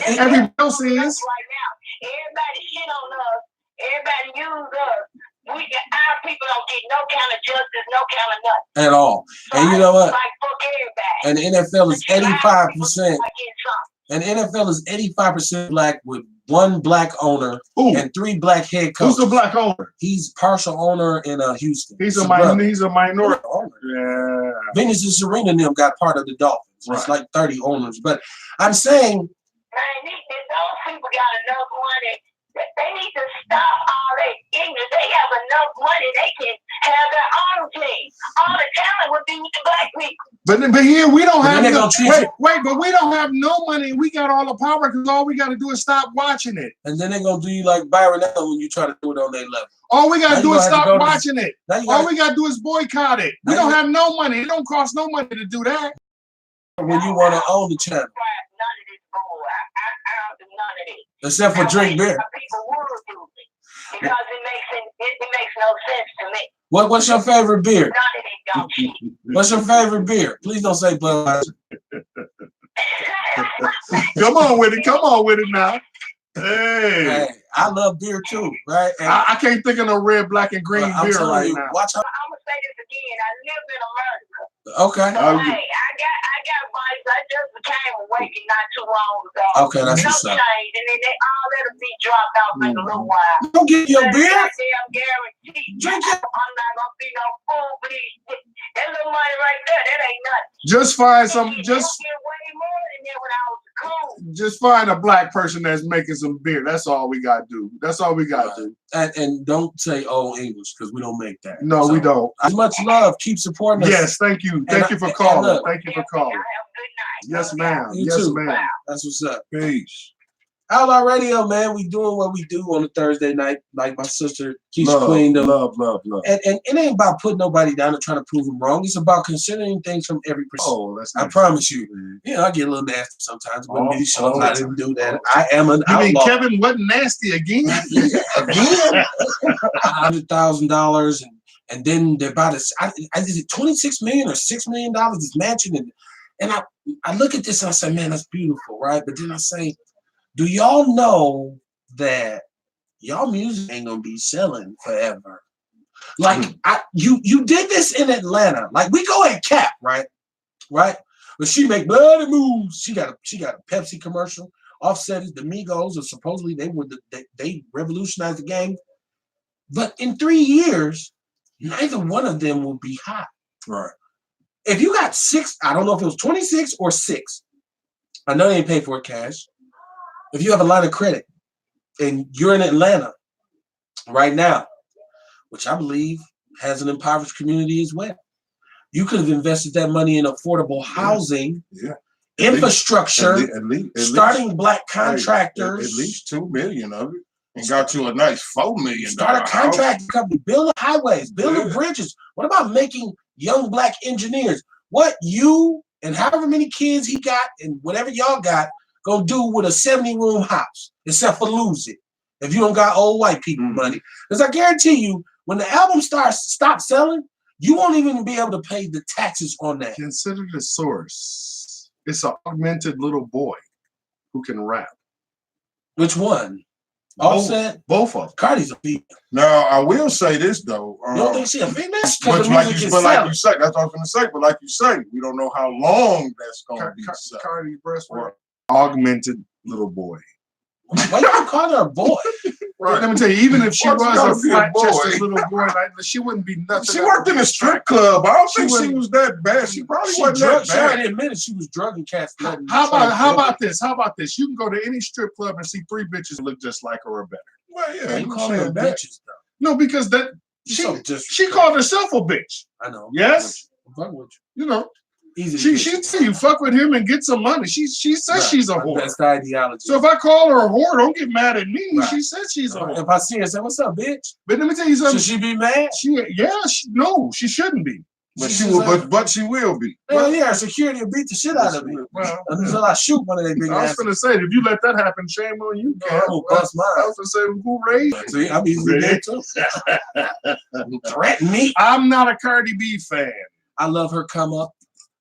us. Everybody else is. Right now, everybody shit on us. Everybody use us. Our people don't get no kind of justice, no kind of nothing. At all. So and you know what? Like, fuck everybody. And the NFL is 85%. And the NFL is 85% black with 1 black owner and 3 black head coaches. Who's the black owner? He's partial owner in Houston. He's a minority owner. Yeah. Venus and Serena and them got part of the Dolphins. Right. It's like 30 owners. But I'm saying, man, those people got enough money. They need to stop all that ignorance. They have enough money. They can have their own team. All the talent would be with the black people. But here we don't have but we don't have no money. We got all the power because all we got to do is stop watching it. And then they're gonna do you like Byron Allen when you try to do it on their level. All we gotta do is stop watching it. All we gotta do is boycott it. We don't have no money. It don't cost no money to do that. When you want to own the channel. Except for drink beer. People will do it because it makes no sense to me. What's your favorite beer? None of it don't shit. What's your favorite beer? Please don't say Budweiser. Come on with it now. Hey, I love beer too, right? And I can't think of no red, black, and green beer right now. I'm gonna say this again. I live in America. Okay. So, hey, I got bodies. I just became awakened not too long ago. Okay, that's what's up. Change, and then all that'll be dropped off in a little while. Don't get your beer. I'm guaranteed. Drink it. I'm not gonna be no fool for these. That little money right there, that ain't nothing. Just find some. Get way more than that when I was cool. Just find a black person that's making some beer. That's all we gotta do. That's all we gotta do. And don't say English because we don't make that. No, we don't. As much love. Keep supporting us. Yes, thank you. Thank you for calling. Thank you for calling. Have a good night. Yes, ma'am. You yes, too. ma'am. That's what's up. Peace. Outlaw Radio, man. We doing what we do on a Thursday night, like my sister Keisha Queen. Love. And it ain't about putting nobody down and trying to prove them wrong. It's about considering things from every perspective. Oh, that's nice. I promise you. Yeah, I get a little nasty sometimes, but maybe shows I didn't do that. I am an outlaw. You mean Kevin wasn't nasty again? Again? $100,000 and then they're about I did it $26 million or $6 million is matching and I look at this and I say, man, that's beautiful, right? But then I say, do y'all know that y'all music ain't gonna be selling forever? Like you did this in Atlanta. Like we go at Cap, right? But she make bloody moves. She got a Pepsi commercial. Offset is the Migos, or supposedly they revolutionized the game. But in 3 years, neither one of them will be hot. Right. If you got 6, I don't know if it was 26 or 6. I know they ain't paid for it cash. If you have a line of credit and you're in Atlanta right now, which I believe has an impoverished community as well, you could have invested that money in affordable housing, infrastructure, starting black contractors. At least $2 million of it. And got you a nice $4 million. Start a contracting company, build the highways, build the bridges. What about making young black engineers? What you and however many kids he got and whatever y'all got gonna do with a 70-room house, except for lose it if you don't got old white people money. Because I guarantee you, when the album stop selling, you won't even be able to pay the taxes on that. Consider the source. It's an augmented little boy who can rap. Which one? Offset, both of them. Cardi's a female. Now I will say this though. You don't think she a female? But like you say, that's what I was gonna say. But like you say, we don't know how long that's gonna be. Cardi's breast were augmented little boy. Why you call her a boy? Right. Let me tell you, even if she was a flat-chested little boy, like she wouldn't be nothing. She worked in a strip club. I don't think she was that bad. She probably wasn't that bad. She admitted she was drugging cats. How about this? How about this? You can go to any strip club and see 3 bitches look just like her or better. Well, yeah, you call them bitches though. No, because that she called herself a bitch. I know. Yes. Fuck with you. You know. Easy She see you fuck with him and get some money. She says she's a whore. That's the ideology. So if I call her a whore, don't get mad at me. Right. She says she's a whore. If I see her and say, "What's up, bitch?" But let me tell you something. Should she be mad? No, she shouldn't be. But she will. But she will be. Well, yeah, security will beat the shit out of me. Well, until I shoot one of their big I was asses. gonna say, if you let that happen, shame on you. I'm gonna bust mine. I was gonna say, who raised you? See, I'm easily dead too. Threaten me. I'm not a Cardi B fan. I love her come up.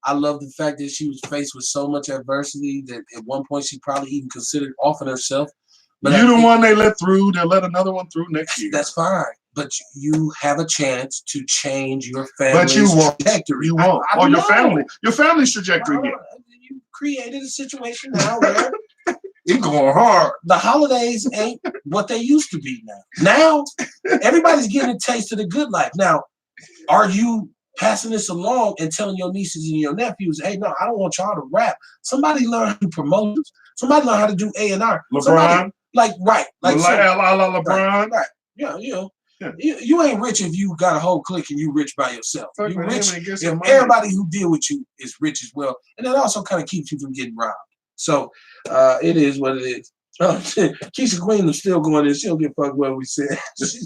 I love the fact that she was faced with so much adversity that at one point she probably even considered offing herself. But you're the one they let through. They'll let another one through next year. That's fine. But you have a chance to change your family's trajectory. You won't. Your family's trajectory. You created a situation now where it's going hard. The holidays ain't what they used to be now. Now, everybody's getting a taste of the good life. Now, are you passing this along and telling your nieces and your nephews, hey, no, I don't want y'all to rap. Somebody learn how to promote. Somebody learn how to do A&R. LeBron? Like LeBron? Right. Yeah, you ain't rich if you got a whole clique and you rich by yourself. You rich if everybody who deal with you is rich as well. And that also kind of keeps you from getting robbed. So it is what it is. Keisha Queen is still going in. She don't give a fuck what we said. She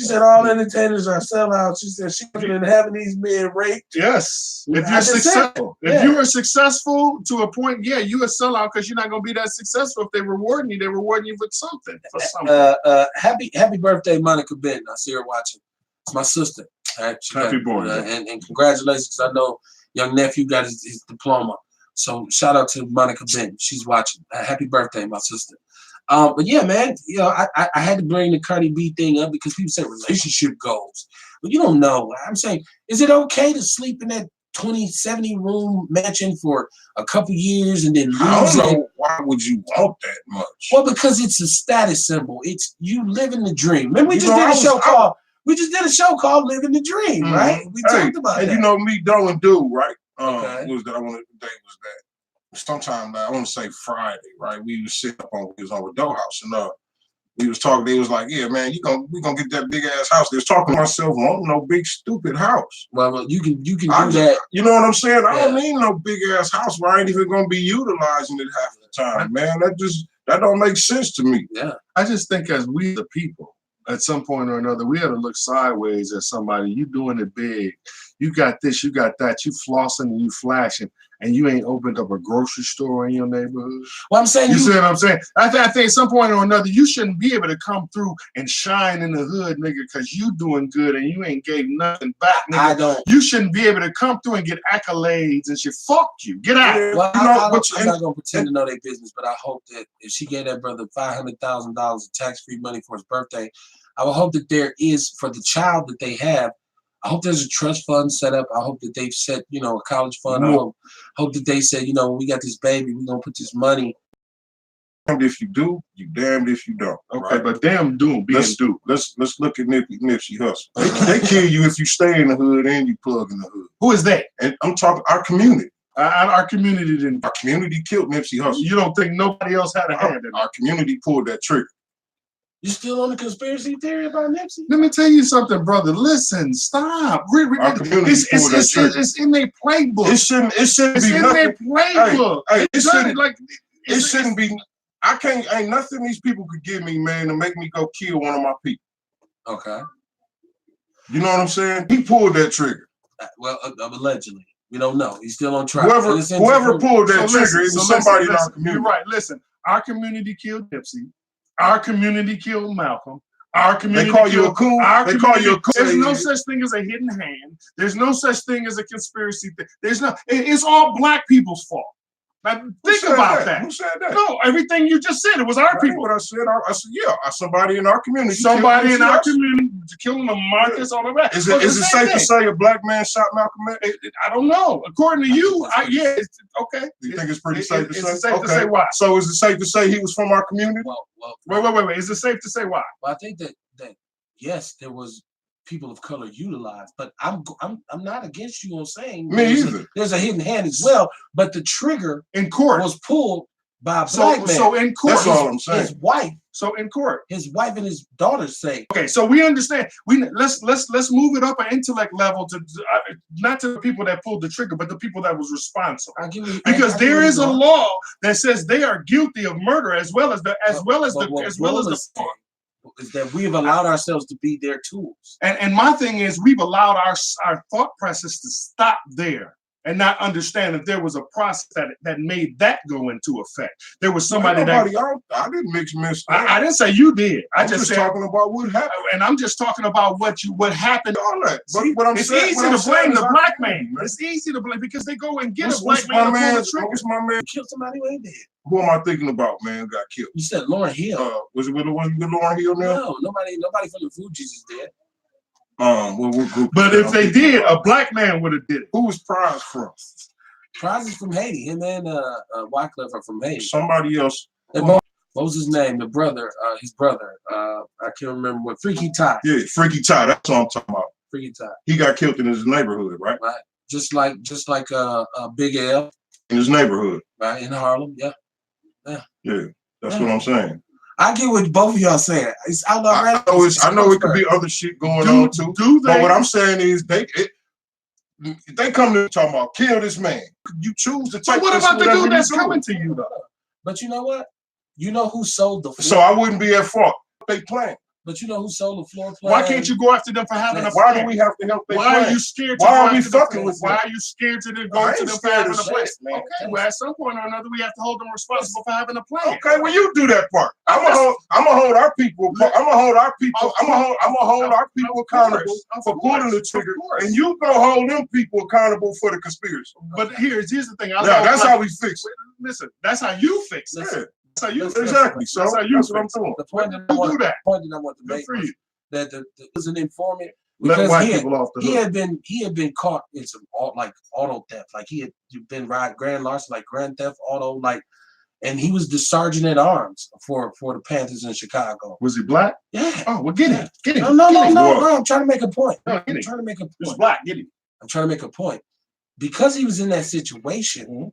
said all entertainers are sellouts. She said she's been having these men raped. Yes. If you're successful. If you are successful to a point, you a sellout because you're not going to be that successful. If they're rewarding you with something. For something. Happy birthday, Monica Benton. I see her watching. It's my sister. Right? Happy birthday. And congratulations. I know young nephew got his diploma. So shout out to Monica Benton. She's watching. Happy birthday, my sister. But yeah, man, I had to bring the Cardi B thing up because people say relationship goals. But you don't know. I'm saying, is it okay to sleep in that 70 room mansion for a couple years and then lose I don't know. Why would you want that much? Well, because it's a status symbol. It's you living the dream. Remember, we just did a show called Living the Dream, right? We talked about that. And you know me, Doe and Do, right? Okay. What was that? Sometime I want to say Friday, right? We was sitting up on our Doe house and we was talking. They was like, "Yeah, man, we gonna get that big ass house." They was talking to myself, "I want no big stupid house." Well, you can do that. You know what I'm saying? I don't need no big ass house where I ain't even gonna be utilizing it half the time, man. That don't make sense to me. Yeah, I just think as we the people, at some point or another, we had to look sideways at somebody. You doing it big. You got this, you got that. You flossing and you flashing, and you ain't opened up a grocery store in your neighborhood. Well, I'm saying you see what I'm saying? I think at some point or another, you shouldn't be able to come through and shine in the hood, nigga, because you doing good and you ain't gave nothing back, nigga. I don't. You shouldn't be able to come through and get accolades and shit. Fuck you. Get out. Well, I'm not gonna pretend to know their business, but I hope that if she gave that brother $500,000 of tax-free money for his birthday, I would hope that there is for the child that they have. I hope there's a trust fund set up. I hope that they've set, a college fund. I hope that they said, we got this baby, we're gonna put this money. Damned if you do, you damned if you don't. Okay, right? But damn doom, let's look at Nipsey Hussle. They kill you if you stay in the hood and you plug in the hood. Who is that? And I'm talking our community. Our community didn't. Our community killed Nipsey Hussle. You don't think nobody else had a hand in it? Our community pulled that trigger. You still on the conspiracy theory about Nipsey? Let me tell you something, brother. Listen, stop. It's in their playbook. It shouldn't be in their playbook. It shouldn't be. Ain't nothing these people could give me, man, to make me go kill one of my people. Okay. You know what I'm saying? He pulled that trigger. Well, allegedly. We don't know. He's still on trial. Whoever pulled that trigger, it was somebody in our community. You're right. Listen, our community killed Nipsey. Our community killed Malcolm. Our community. They call you a coon. They call you a coon. There's no such thing as a hidden hand. There's no such thing as a conspiracy. There's no. It's all black people's fault. Now, think about that. Who said that? No, everything you just said, it was our people. What I said, I said, yeah, somebody in our community. Somebody in our community killing the Marcus on the rest. Is it safe to say a black man shot Malcolm X? I don't know. According to you, yeah, it's okay. You think it's pretty safe to say? It's safe to say why. So is it safe to say he was from our community? Wait. Is it safe to say why? Well, I think that yes, there was people of color utilized, but I'm not against you on saying there's a hidden hand as well. But the trigger in court was pulled by a black man. So in court, that's all I'm saying. His wife. So in court, his wife and his daughters say. Okay, so we understand. Let's move it up an intellect level to not to the people that pulled the trigger, but the people that was responsible. Because there is a law that says they are guilty of murder as well as the is that we have allowed ourselves to be their tools. And my thing is we've allowed our thought process to stop there and not understand that there was a process that made that go into effect. There was somebody I didn't mix. I didn't say you did. I'm just said, talking about what happened. And I'm just talking about what happened. All that. But it's easy to blame the black man. It's easy to blame because they go and get a black man. What's my man? Killed somebody who ain't dead. Who am I thinking about, man? Got killed. You said Lauryn Hill. Was it with Lauryn Hill now? No, nobody from the Fugees is dead. What group? But if they did, a black man would have did it. Who was Prize from? Prize is from Haiti. Him and Wycliffe are from Haiti. Somebody else. What was his name? His brother. I can't remember what. Freaky Ty. Yeah, Freaky Ty. That's what I'm talking about. Freaky Ty. He got killed in his neighborhood, right? Right. Just like Big L. In his neighborhood. Right in Harlem. Yeah. Yeah. That's what I'm saying. I get what both of y'all saying. It's Outlaw. I know it could be other shit going on too. But what I'm saying is they come to talk about kill this man. You choose to take. So what about the dude that's coming to you though? But you know what? You know who sold the floor? So I wouldn't be at fault. They playing. But you know who sold the floor plan? Why can't you go after them for having a Why do we have to help them? Why are you scared to Why are we fucking with them? Why are you scared to go to them for having a plan? Okay, well at some point or another we have to hold them responsible for having a plan. Okay, well you do that part. I'm gonna hold our people. I'm gonna hold our people accountable for pulling the trigger, and you gonna hold them people accountable for the conspiracy. But here's the thing. That's how we fix it. Listen, that's how you fix it. Yeah. That's how you exactly. So that's what I'm doing. The point that I want to make was that there was an informant because he had been caught in some auto theft, like he had been grand larceny, like grand theft auto, and he was the sergeant at arms for the Panthers in Chicago. Was he black? Yeah. Oh, well, get him. Get him. No, bro. I'm trying to make a point. He's black. Get him. I'm trying to make a point because he was in that situation.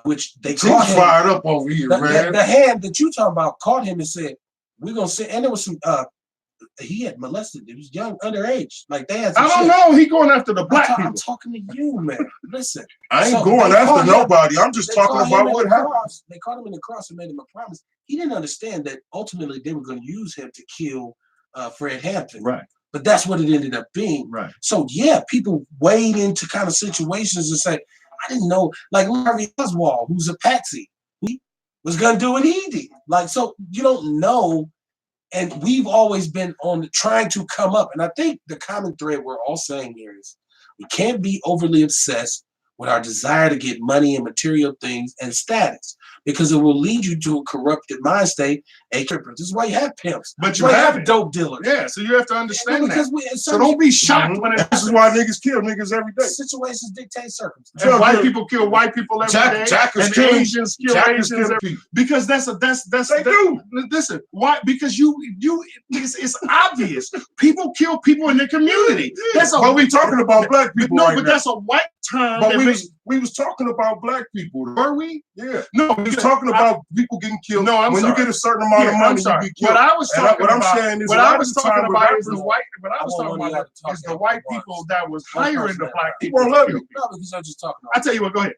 Which they caught him. Fired up over here, man. The hand that you talking about caught him and said, "We're gonna sit." And there was some. He had molested. He was young, underage. Like they had. I don't know. He going after the black people. I'm talking to you, man. Listen. I ain't going after nobody. I'm just talking about what happened. They caught him in the cross and made him a promise. He didn't understand that ultimately they were going to use him to kill Fred Hampton. Right. But that's what it ended up being. Right. So yeah, people wade into kind of situations and say, I didn't know, like Larry Oswald, who's a patsy, he was gonna do what he did. Like, so you don't know, and we've always been on trying to come up. And I think the common thread we're all saying here is we can't be overly obsessed with our desire to get money and material things and status, because it will lead you to a corrupted mind state. This is why you have pimps. But you have dope dealers. Yeah, so you have to understand that. So don't be shocked when this is why niggas kill niggas every day. Situations dictate circumstances. And white people kill white people every day. And Asians kill Asians every day. Because that's they do. Listen, why? Because it's obvious. People kill people in their community. But we talking about black people. No, but that's a white term. But we was talking about black people. Were we? Yeah. No, we was talking about people getting killed. No, I'm when sorry. you get a certain amount of money, you get killed. What I was talking about is the white people that was hiring the black people. No, because I'm just talking about. I tell you what, go ahead.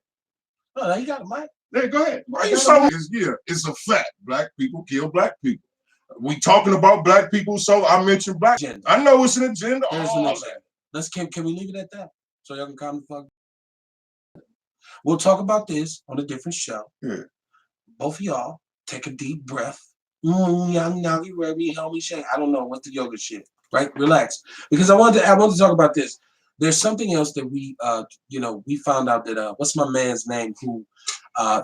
No, you got it, Mike. Yeah, go ahead. It's a fact. Black people kill black people. We talking about black people, so I mentioned black. Agenda. I know it's an agenda. There's an agenda. Can we leave it at that? So y'all can calm the fuck. We'll talk about this on a different show. Yeah. Both of y'all take a deep breath. I don't know what's the yoga shit. Right? Relax. Because I want to talk about this. There's something else that we found out that what's my man's name who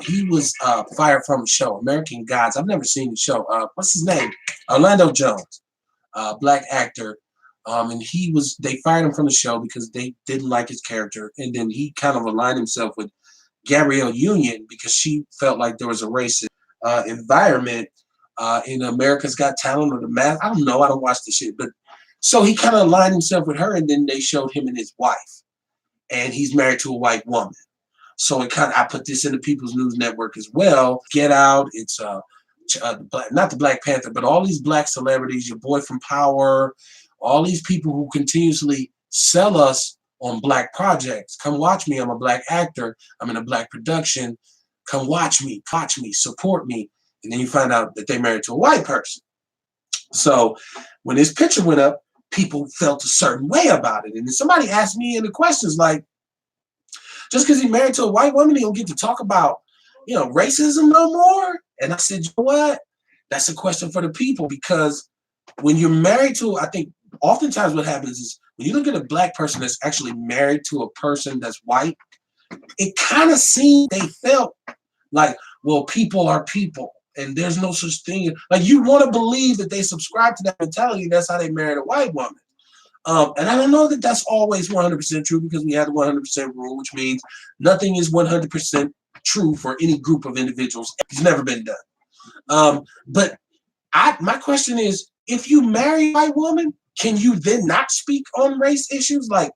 He was fired from a show, American Gods. I've never seen the show. What's his name? Orlando Jones, black actor. And they fired him from the show because they didn't like his character. And then he kind of aligned himself with Gabrielle Union because she felt like there was a racist environment in America's Got Talent or The Mask. I don't know. I don't watch the shit. But so he kind of aligned himself with her, and then they showed him and his wife. And he's married to a white woman. So I put this in the People's News Network as well. Get Out. It's not the Black Panther, but all these black celebrities, your boy from Power, all these people who continuously sell us on black projects. Come watch me. I'm a black actor. I'm in a black production. Come watch me, support me. And then you find out that they're married to a white person. So when this picture went up, people felt a certain way about it. And then somebody asked me in the questions like, just because he's married to a white woman, he don't get to talk about, racism no more? And I said, you know what? That's a question for the people, because when you're married to, I think oftentimes what happens is when you look at a black person that's actually married to a person that's white, it kind of seemed they felt like, well, people are people and there's no such thing. Like, you want to believe that they subscribe to that mentality. That's how they married a white woman. And I don't know that that's always 100% true, because we have the 100% rule, which means nothing is 100% true for any group of individuals. It's never been done. But my question is, if you marry a white woman, can you then not speak on race issues? Like,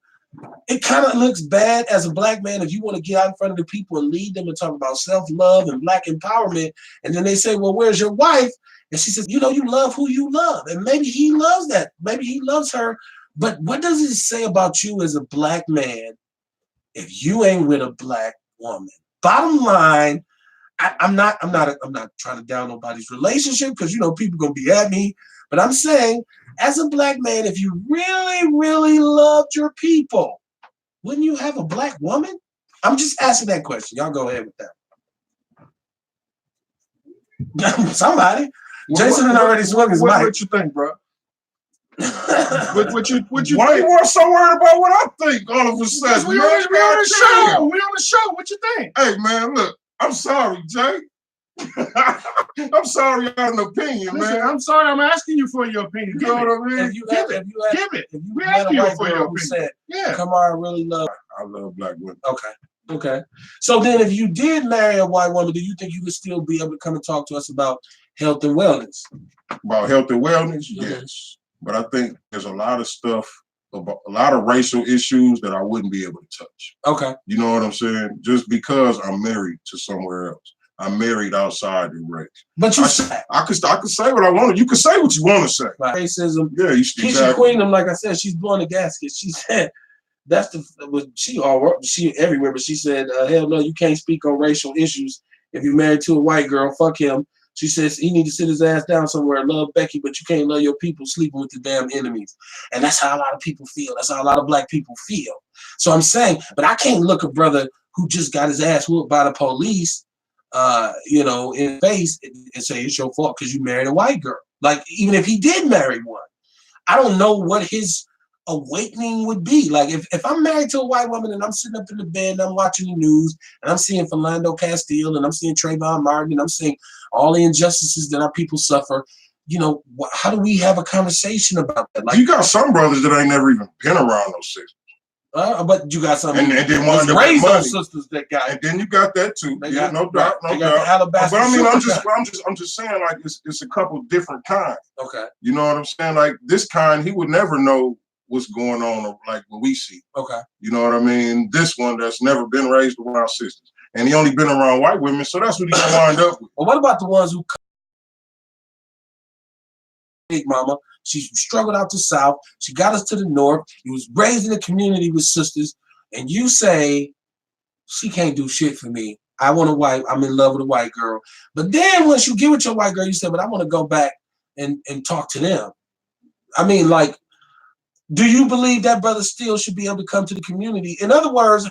it kind of looks bad as a black man if you want to get out in front of the people and lead them and talk about self-love and black empowerment. And then they say, well, where's your wife? And she says, you love who you love. And maybe he loves that. Maybe he loves her. But what does it say about you as a black man if you ain't with a black woman? Bottom line, I'm not trying to down nobody's relationship, because people gonna be at me. But I'm saying, as a black man, if you really, really loved your people, wouldn't you have a black woman? I'm just asking that question. Y'all go ahead with that. Somebody. Jason had already swung his mic. What you think, bro? what you Why you want so worried about what I think all of a sudden? We on the show. We on the show. What you think? Hey, man, look, I'm sorry, Jay. I'm sorry I have an opinion, man. I'm sorry, I'm asking you for your opinion. You know what I mean? Give it. We asking you for your opinion. Said, yeah. Kamara really love. I love black women. Okay. So then, if you did marry a white woman, do you think you would still be able to come and talk to us about health and wellness? About health and wellness, yes. But I think there's a lot of stuff, about a lot of racial issues that I wouldn't be able to touch. Okay. You know what I'm saying? Just because I'm married to somewhere else. I'm married outside the race. But I could say what I want. You can say what you want to say. Like racism. Yeah, Keisha Queenum, like I said, she's blowing the gasket. She said she everywhere, but she said, hell no, you can't speak on racial issues if you're married to a white girl. Fuck him. She says he need to sit his ass down somewhere and love Becky, but you can't love your people sleeping with the damn enemies. And that's how a lot of people feel. That's how a lot of black people feel. So I'm saying, but I can't look a brother who just got his ass whooped by the police, in the face and say it's your fault because you married a white girl. Like, even if he did marry one, I don't know what his awakening would be. Like, if I'm married to a white woman and I'm sitting up in the bed and I'm watching the news and I'm seeing Philando Castile and I'm seeing Trayvon Martin and I'm seeing all the injustices that our people suffer, how do we have a conversation about that? Like, you got some brothers that ain't never even been around those sisters. But you got some and then one that raised money. those sisters that got. And then you got that too. Got, no doubt. But I mean, I'm just saying, like, it's a couple different kinds. Okay. You know what I'm saying? Like, this kind, he would never know what's going on, like what we see. Okay. You know what I mean? This one that's never been raised around sisters, and he only been around white women, so that's what he's gonna wind up with. Well, what about the ones who Big Mama? She struggled out the South. She got us to the North. He was raised in a community with sisters, and you say she can't do shit for me. I want a white. I'm in love with a white girl. But then once you get with your white girl, you say, "But I want to go back and talk to them." I mean, like, do you believe that brother still should be able to come to the community? In other words,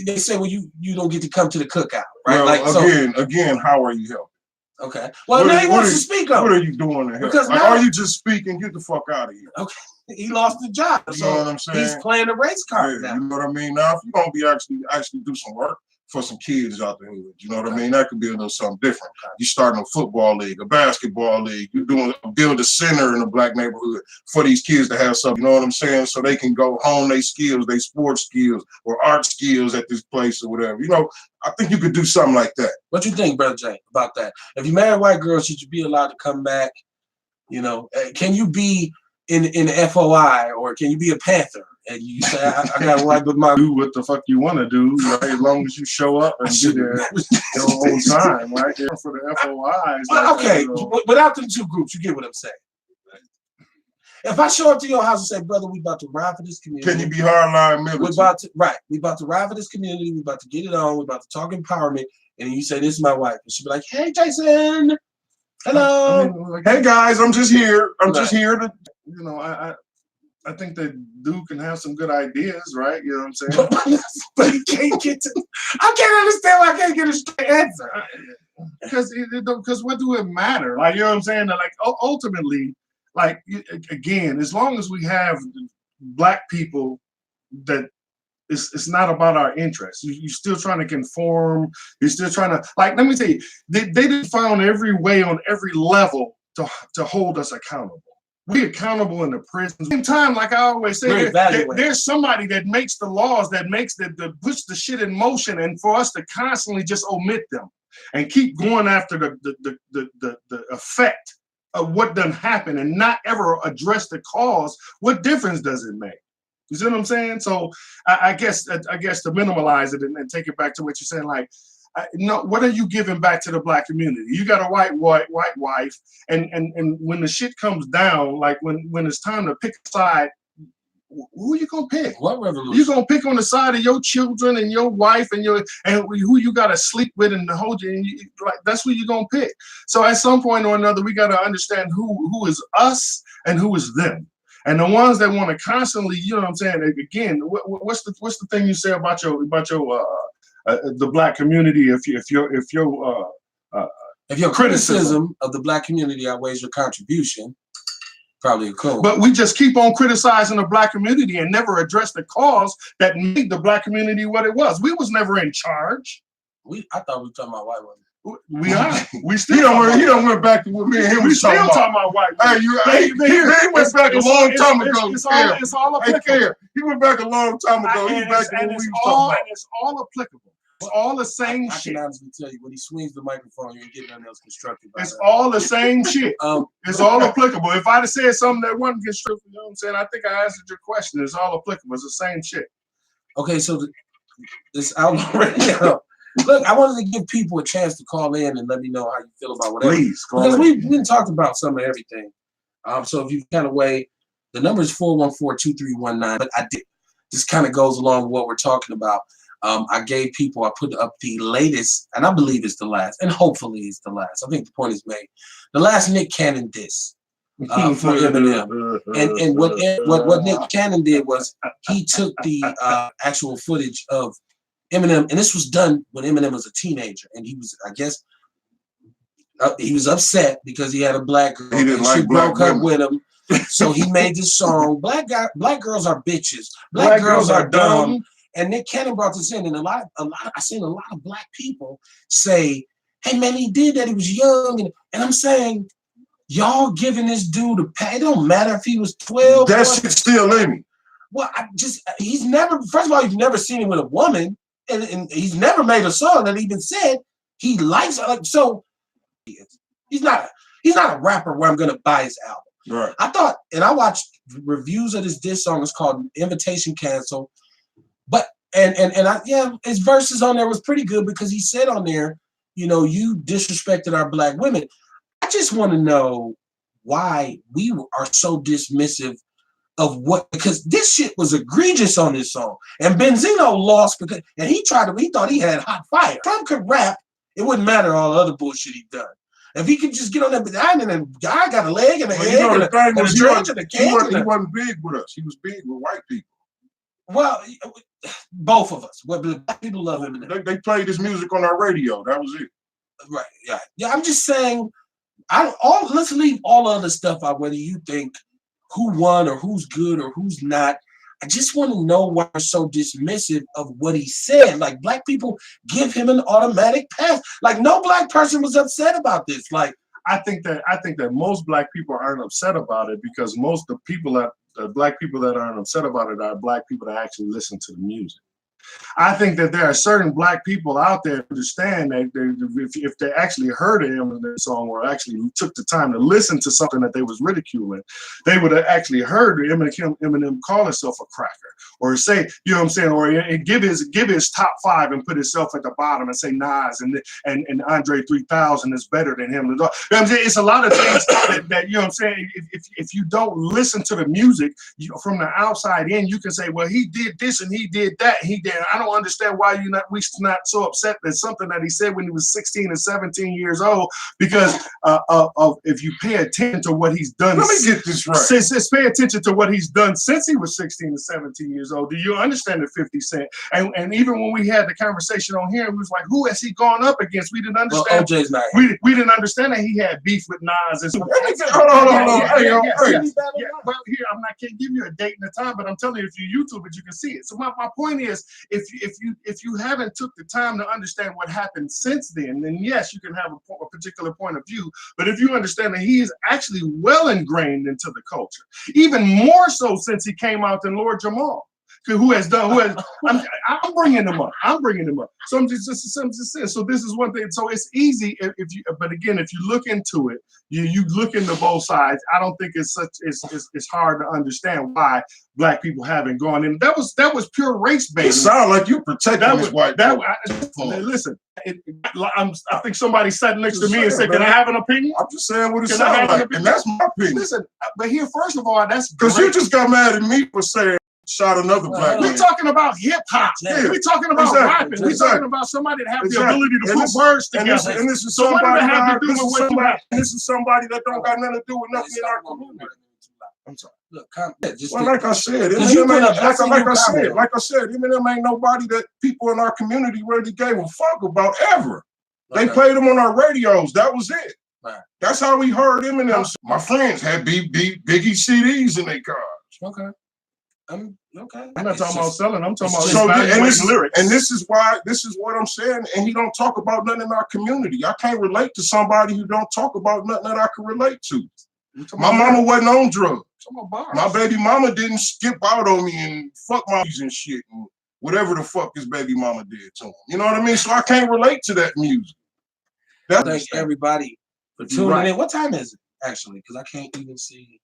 they say, well, you don't get to come to the cookout, right? Well, again, how are you helping? Okay. Well, now he wants to speak up. What are you doing to help? Because like, now, are you just speaking? Get the fuck out of here. Okay. He lost the job. You know what I'm saying? He's playing the race card now. You know what I mean? Now, if you're gonna be actually do some work, for some kids out the hood. You know what I mean? That could be a little something different. You starting a football league, a basketball league. You're doing build a center in a black neighborhood for these kids to have something. You know what I'm saying? So they can go hone their skills, their sports skills or art skills at this place or whatever. You know, I think you could do something like that. What you think, Brother Jay, about that? If you marry a white girl, should you be allowed to come back? You know, can you be in FOI or can you be a Panther? And you say, I got a white, but my do what the fuck you want to do, right? As long as you show up and be there your own time, right? For the FOIs. Well, okay, without them two groups, you get what I'm saying. If I show up to your house and say, brother, we about to ride for this community. Can you be hardline militant? We about to ride for this community. We about to get it on. We about to talk empowerment. And you say, this is my wife. And she'll be like, hey, Jason. Hello. I mean, like, hey, guys, I'm just here. I'm just here to, you know, I think that dude can have some good ideas, right? You know what I'm saying? But he can't get to. I can't understand why I can't get a straight answer. Because what do it matter? Like, you know what I'm saying? Like, ultimately, like, again, as long as we have black people that it's not about our interests. You're still trying to conform. You're still trying to, like, let me tell you, they found every way on every level to hold us accountable. We're accountable in the prison. Same time, like I always say, there's somebody that makes the laws, that puts the shit in motion, and for us to constantly just omit them and keep going after the effect of what done happened and not ever address the cause, what difference does it make? You see what I'm saying? So I guess to minimalize it and take it back to what you're saying, like, no, what are you giving back to the black community? You got a white wife, and when the shit comes down, like when it's time to pick a side, who are you gonna pick? What revolution? You gonna pick on the side of your children and your wife and who you gotta sleep with and hold you, and like that's who you gonna pick. So at some point or another, we gotta understand who is us and who is them. And the ones that want to constantly, you know what I'm saying? Again, what's the thing you say about your the black community? If your criticism of the black community outweighs your contribution, probably a code. But we just keep on criticizing the black community and never address the cause that made the black community what it was. We was never in charge. I thought we were talking about white women. We are. We still. He don't went back to what me and him we was still talking about white women. He went back a long time ago. It's all applicable. He went back a long time ago. It's all applicable. It's all the same shit. I can honestly tell you, when he swings the microphone, you ain't getting nothing else constructive. It's all the same shit. It's all applicable. If I'd have said something that wasn't constructive, you know what I'm saying? I think I answered your question. It's all applicable. It's the same shit. Okay, so this Outlaw Radio. Look, I wanted to give people a chance to call in and let me know how you feel about whatever. Please, call because in. we've talked about some of everything. So if you kind of weigh, the number is 414-2319. But this kind of goes along with what we're talking about. I put up the latest, and I believe it's the last, and hopefully it's the last. I think the point is made. The last Nick Cannon diss for Eminem. And what Nick Cannon did was he took the actual footage of Eminem, and this was done when Eminem was a teenager, and he was, I guess, he was upset because he had a black girl. He didn't like she black broke up women. with him, so he made this song. Black girls are bitches. Black girls are dumb. And Nick Cannon brought this in, and I seen a lot of black people say, "Hey man, he did that. He was young," and I'm saying, y'all giving this dude a pay. It don't matter if he was 12. That shit's still in me. Well, he's never. First of all, you've never seen him with a woman. And he's never made a song that even said he likes her. Like, so he's not a rapper where I'm gonna buy his album. Right. I thought, and I watched reviews of this diss song. It's called Invitation Cancel. But his verses on there was pretty good because he said on there, you know, you disrespected our black women. I just want to know why we are so dismissive of what, because this shit was egregious on this song. And Benzino lost because, and he thought he had hot fire. Trump could rap, it wouldn't matter all the other bullshit he done. If he could just get on that behind and then guy got a leg and a head and a stretch and a can. He wasn't big with us. He was big with white people. Well, both of us. Well, black people love him. They played his music on our radio. That was it. Right. Yeah. Yeah. I'm just saying, let's leave all other stuff out, whether you think who won or who's good or who's not. I just want to know why we're so dismissive of what he said. Like, black people give him an automatic pass. Like, no black person was upset about this. Like, I think that most black people aren't upset about it because most of the black people that aren't upset about it are black people that actually listen to the music. I think that there are certain black people out there who understand that if they actually heard an Eminem song or actually took the time to listen to something that they was ridiculing, they would have actually heard Eminem call himself a cracker or say, you know what I'm saying, or give his top 5 and put himself at the bottom and say Nas and Andre 3000 is better than him. You know what I'm saying? It's a lot of things that you know what I'm saying. If you don't listen to the music from the outside in, you can say, well, he did this and he did that. And he did. I don't understand why we not so upset that something that he said when he was 16 and 17 years old, because of if you pay attention to what he's done. Let me get this right. Since pay attention to what he's done since he was 16 and 17 years old. Do you understand the 50 Cent? And even when we had the conversation on here, we was like, who has he gone up against? We didn't understand. Well, OJ's not. We didn't understand that he had beef with Nas. And so, Hold on. Well, here I can't give you a date and a time, but I'm telling you, if you YouTube it, you can see it. So my point is, if you haven't took the time to understand what happened since then yes, you can have a particular point of view. But if you understand that he is actually well ingrained into the culture, even more so since he came out than Lord Jamal. I'm bringing them up. So I'm just saying. So this is one thing. So it's easy but again, if you look into it, you look into both sides. I don't think it's hard to understand why black people haven't gone in. That was pure race baiting. It sounds like you protecting this white. Listen, I think somebody sat next to me and said, "Can I have an opinion?" I'm just saying what it sounds like, and that's my opinion. Listen, but here, first of all, that's because you just got mad at me for saying. Shot another black man. We're talking about hip hop. Yeah. We're talking about rapping. We're talking about somebody that have the ability to put words together. And this is somebody that don't got nothing to do with nothing in our community. I'm sorry. Look, like I said, Eminem ain't nobody that people in our community really gave a fuck about ever. They played him on our radios. That was it. Right. That's how we heard Eminem. My friends had Biggie CDs in their cars. Okay. I'm not talking about selling. I'm talking about lyrics. And this is what I'm saying. And he don't talk about nothing in our community. I can't relate to somebody who don't talk about nothing that I can relate to. My mama wasn't on drugs. My baby mama didn't skip out on me and fuck my and shit and whatever the fuck his baby mama did to him. You know what I mean? So I can't relate to that music. Thank everybody for tuning in. What time is it actually? Because I can't even see.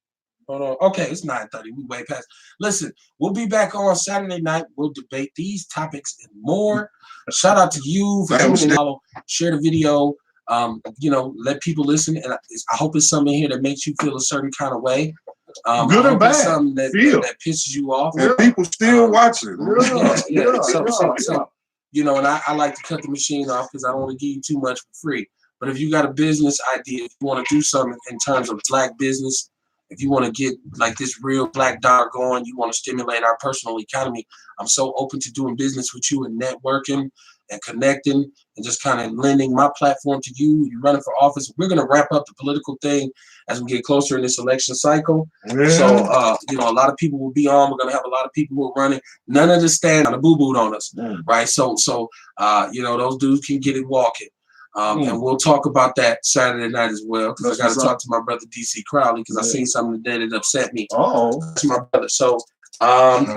Hold on. Okay, it's 9:30. We way past. Listen, we'll be back on Saturday night. We'll debate these topics and more. Shout out to you for coming in. Share the video. Let people listen. And I hope it's something here that makes you feel a certain kind of way. Good or bad. Something that pisses you off. And people still watching. So, and I like to cut the machine off because I don't want to give you too much for free. But if you got a business idea, if you want to do something in terms of black business, if you want to get like this real black dollar going, you want to stimulate our personal economy, I'm so open to doing business with you and networking and connecting and just kind of lending my platform to you. You're running for office. We're going to wrap up the political thing as we get closer in this election cycle. Yeah. So, a lot of people will be on. We're going to have a lot of people who are running. None of the stand on the boo-booed on us, right? So, those dudes can get it walking. And we'll talk about that Saturday night as well, because I got to talk to my brother DC Crowley, because I seen something today that upset me. That's my brother. So,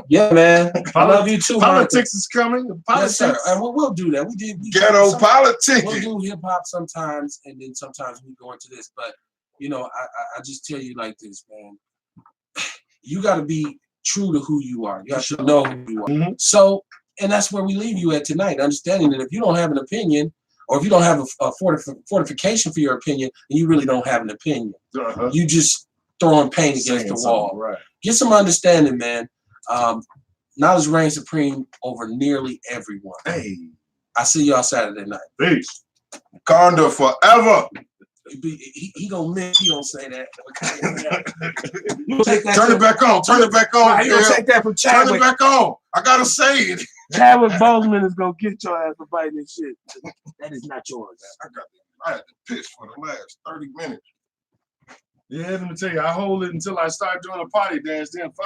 yeah, man, I love you too. Politics is coming. Yes, sir. And we'll do that. We ghetto politics. We'll do hip hop sometimes, and then sometimes we go into this. But I just tell you like this, man. You got to be true to who you are. You have to know who you are. Mm-hmm. So, and that's where we leave you at tonight, understanding that if you don't have an opinion, or if you don't have a fortification for your opinion, then you really don't have an opinion. You just throwing paint against the wall. Right. Get some understanding, man. Knowledge reigns supreme over nearly everyone. Hey. I see y'all Saturday night. Peace. Conda forever. He gonna miss. He don't say that. Turn it back on. Turn it back on. He gonna take that from Chadwick. Turn it back on. I gotta say it. Chadwick Boseman is gonna get your ass for biting this shit. That is not yours. I had to piss for the last 30 minutes. Yeah, let me tell you, I hold it until I start doing a potty dance. Then fuck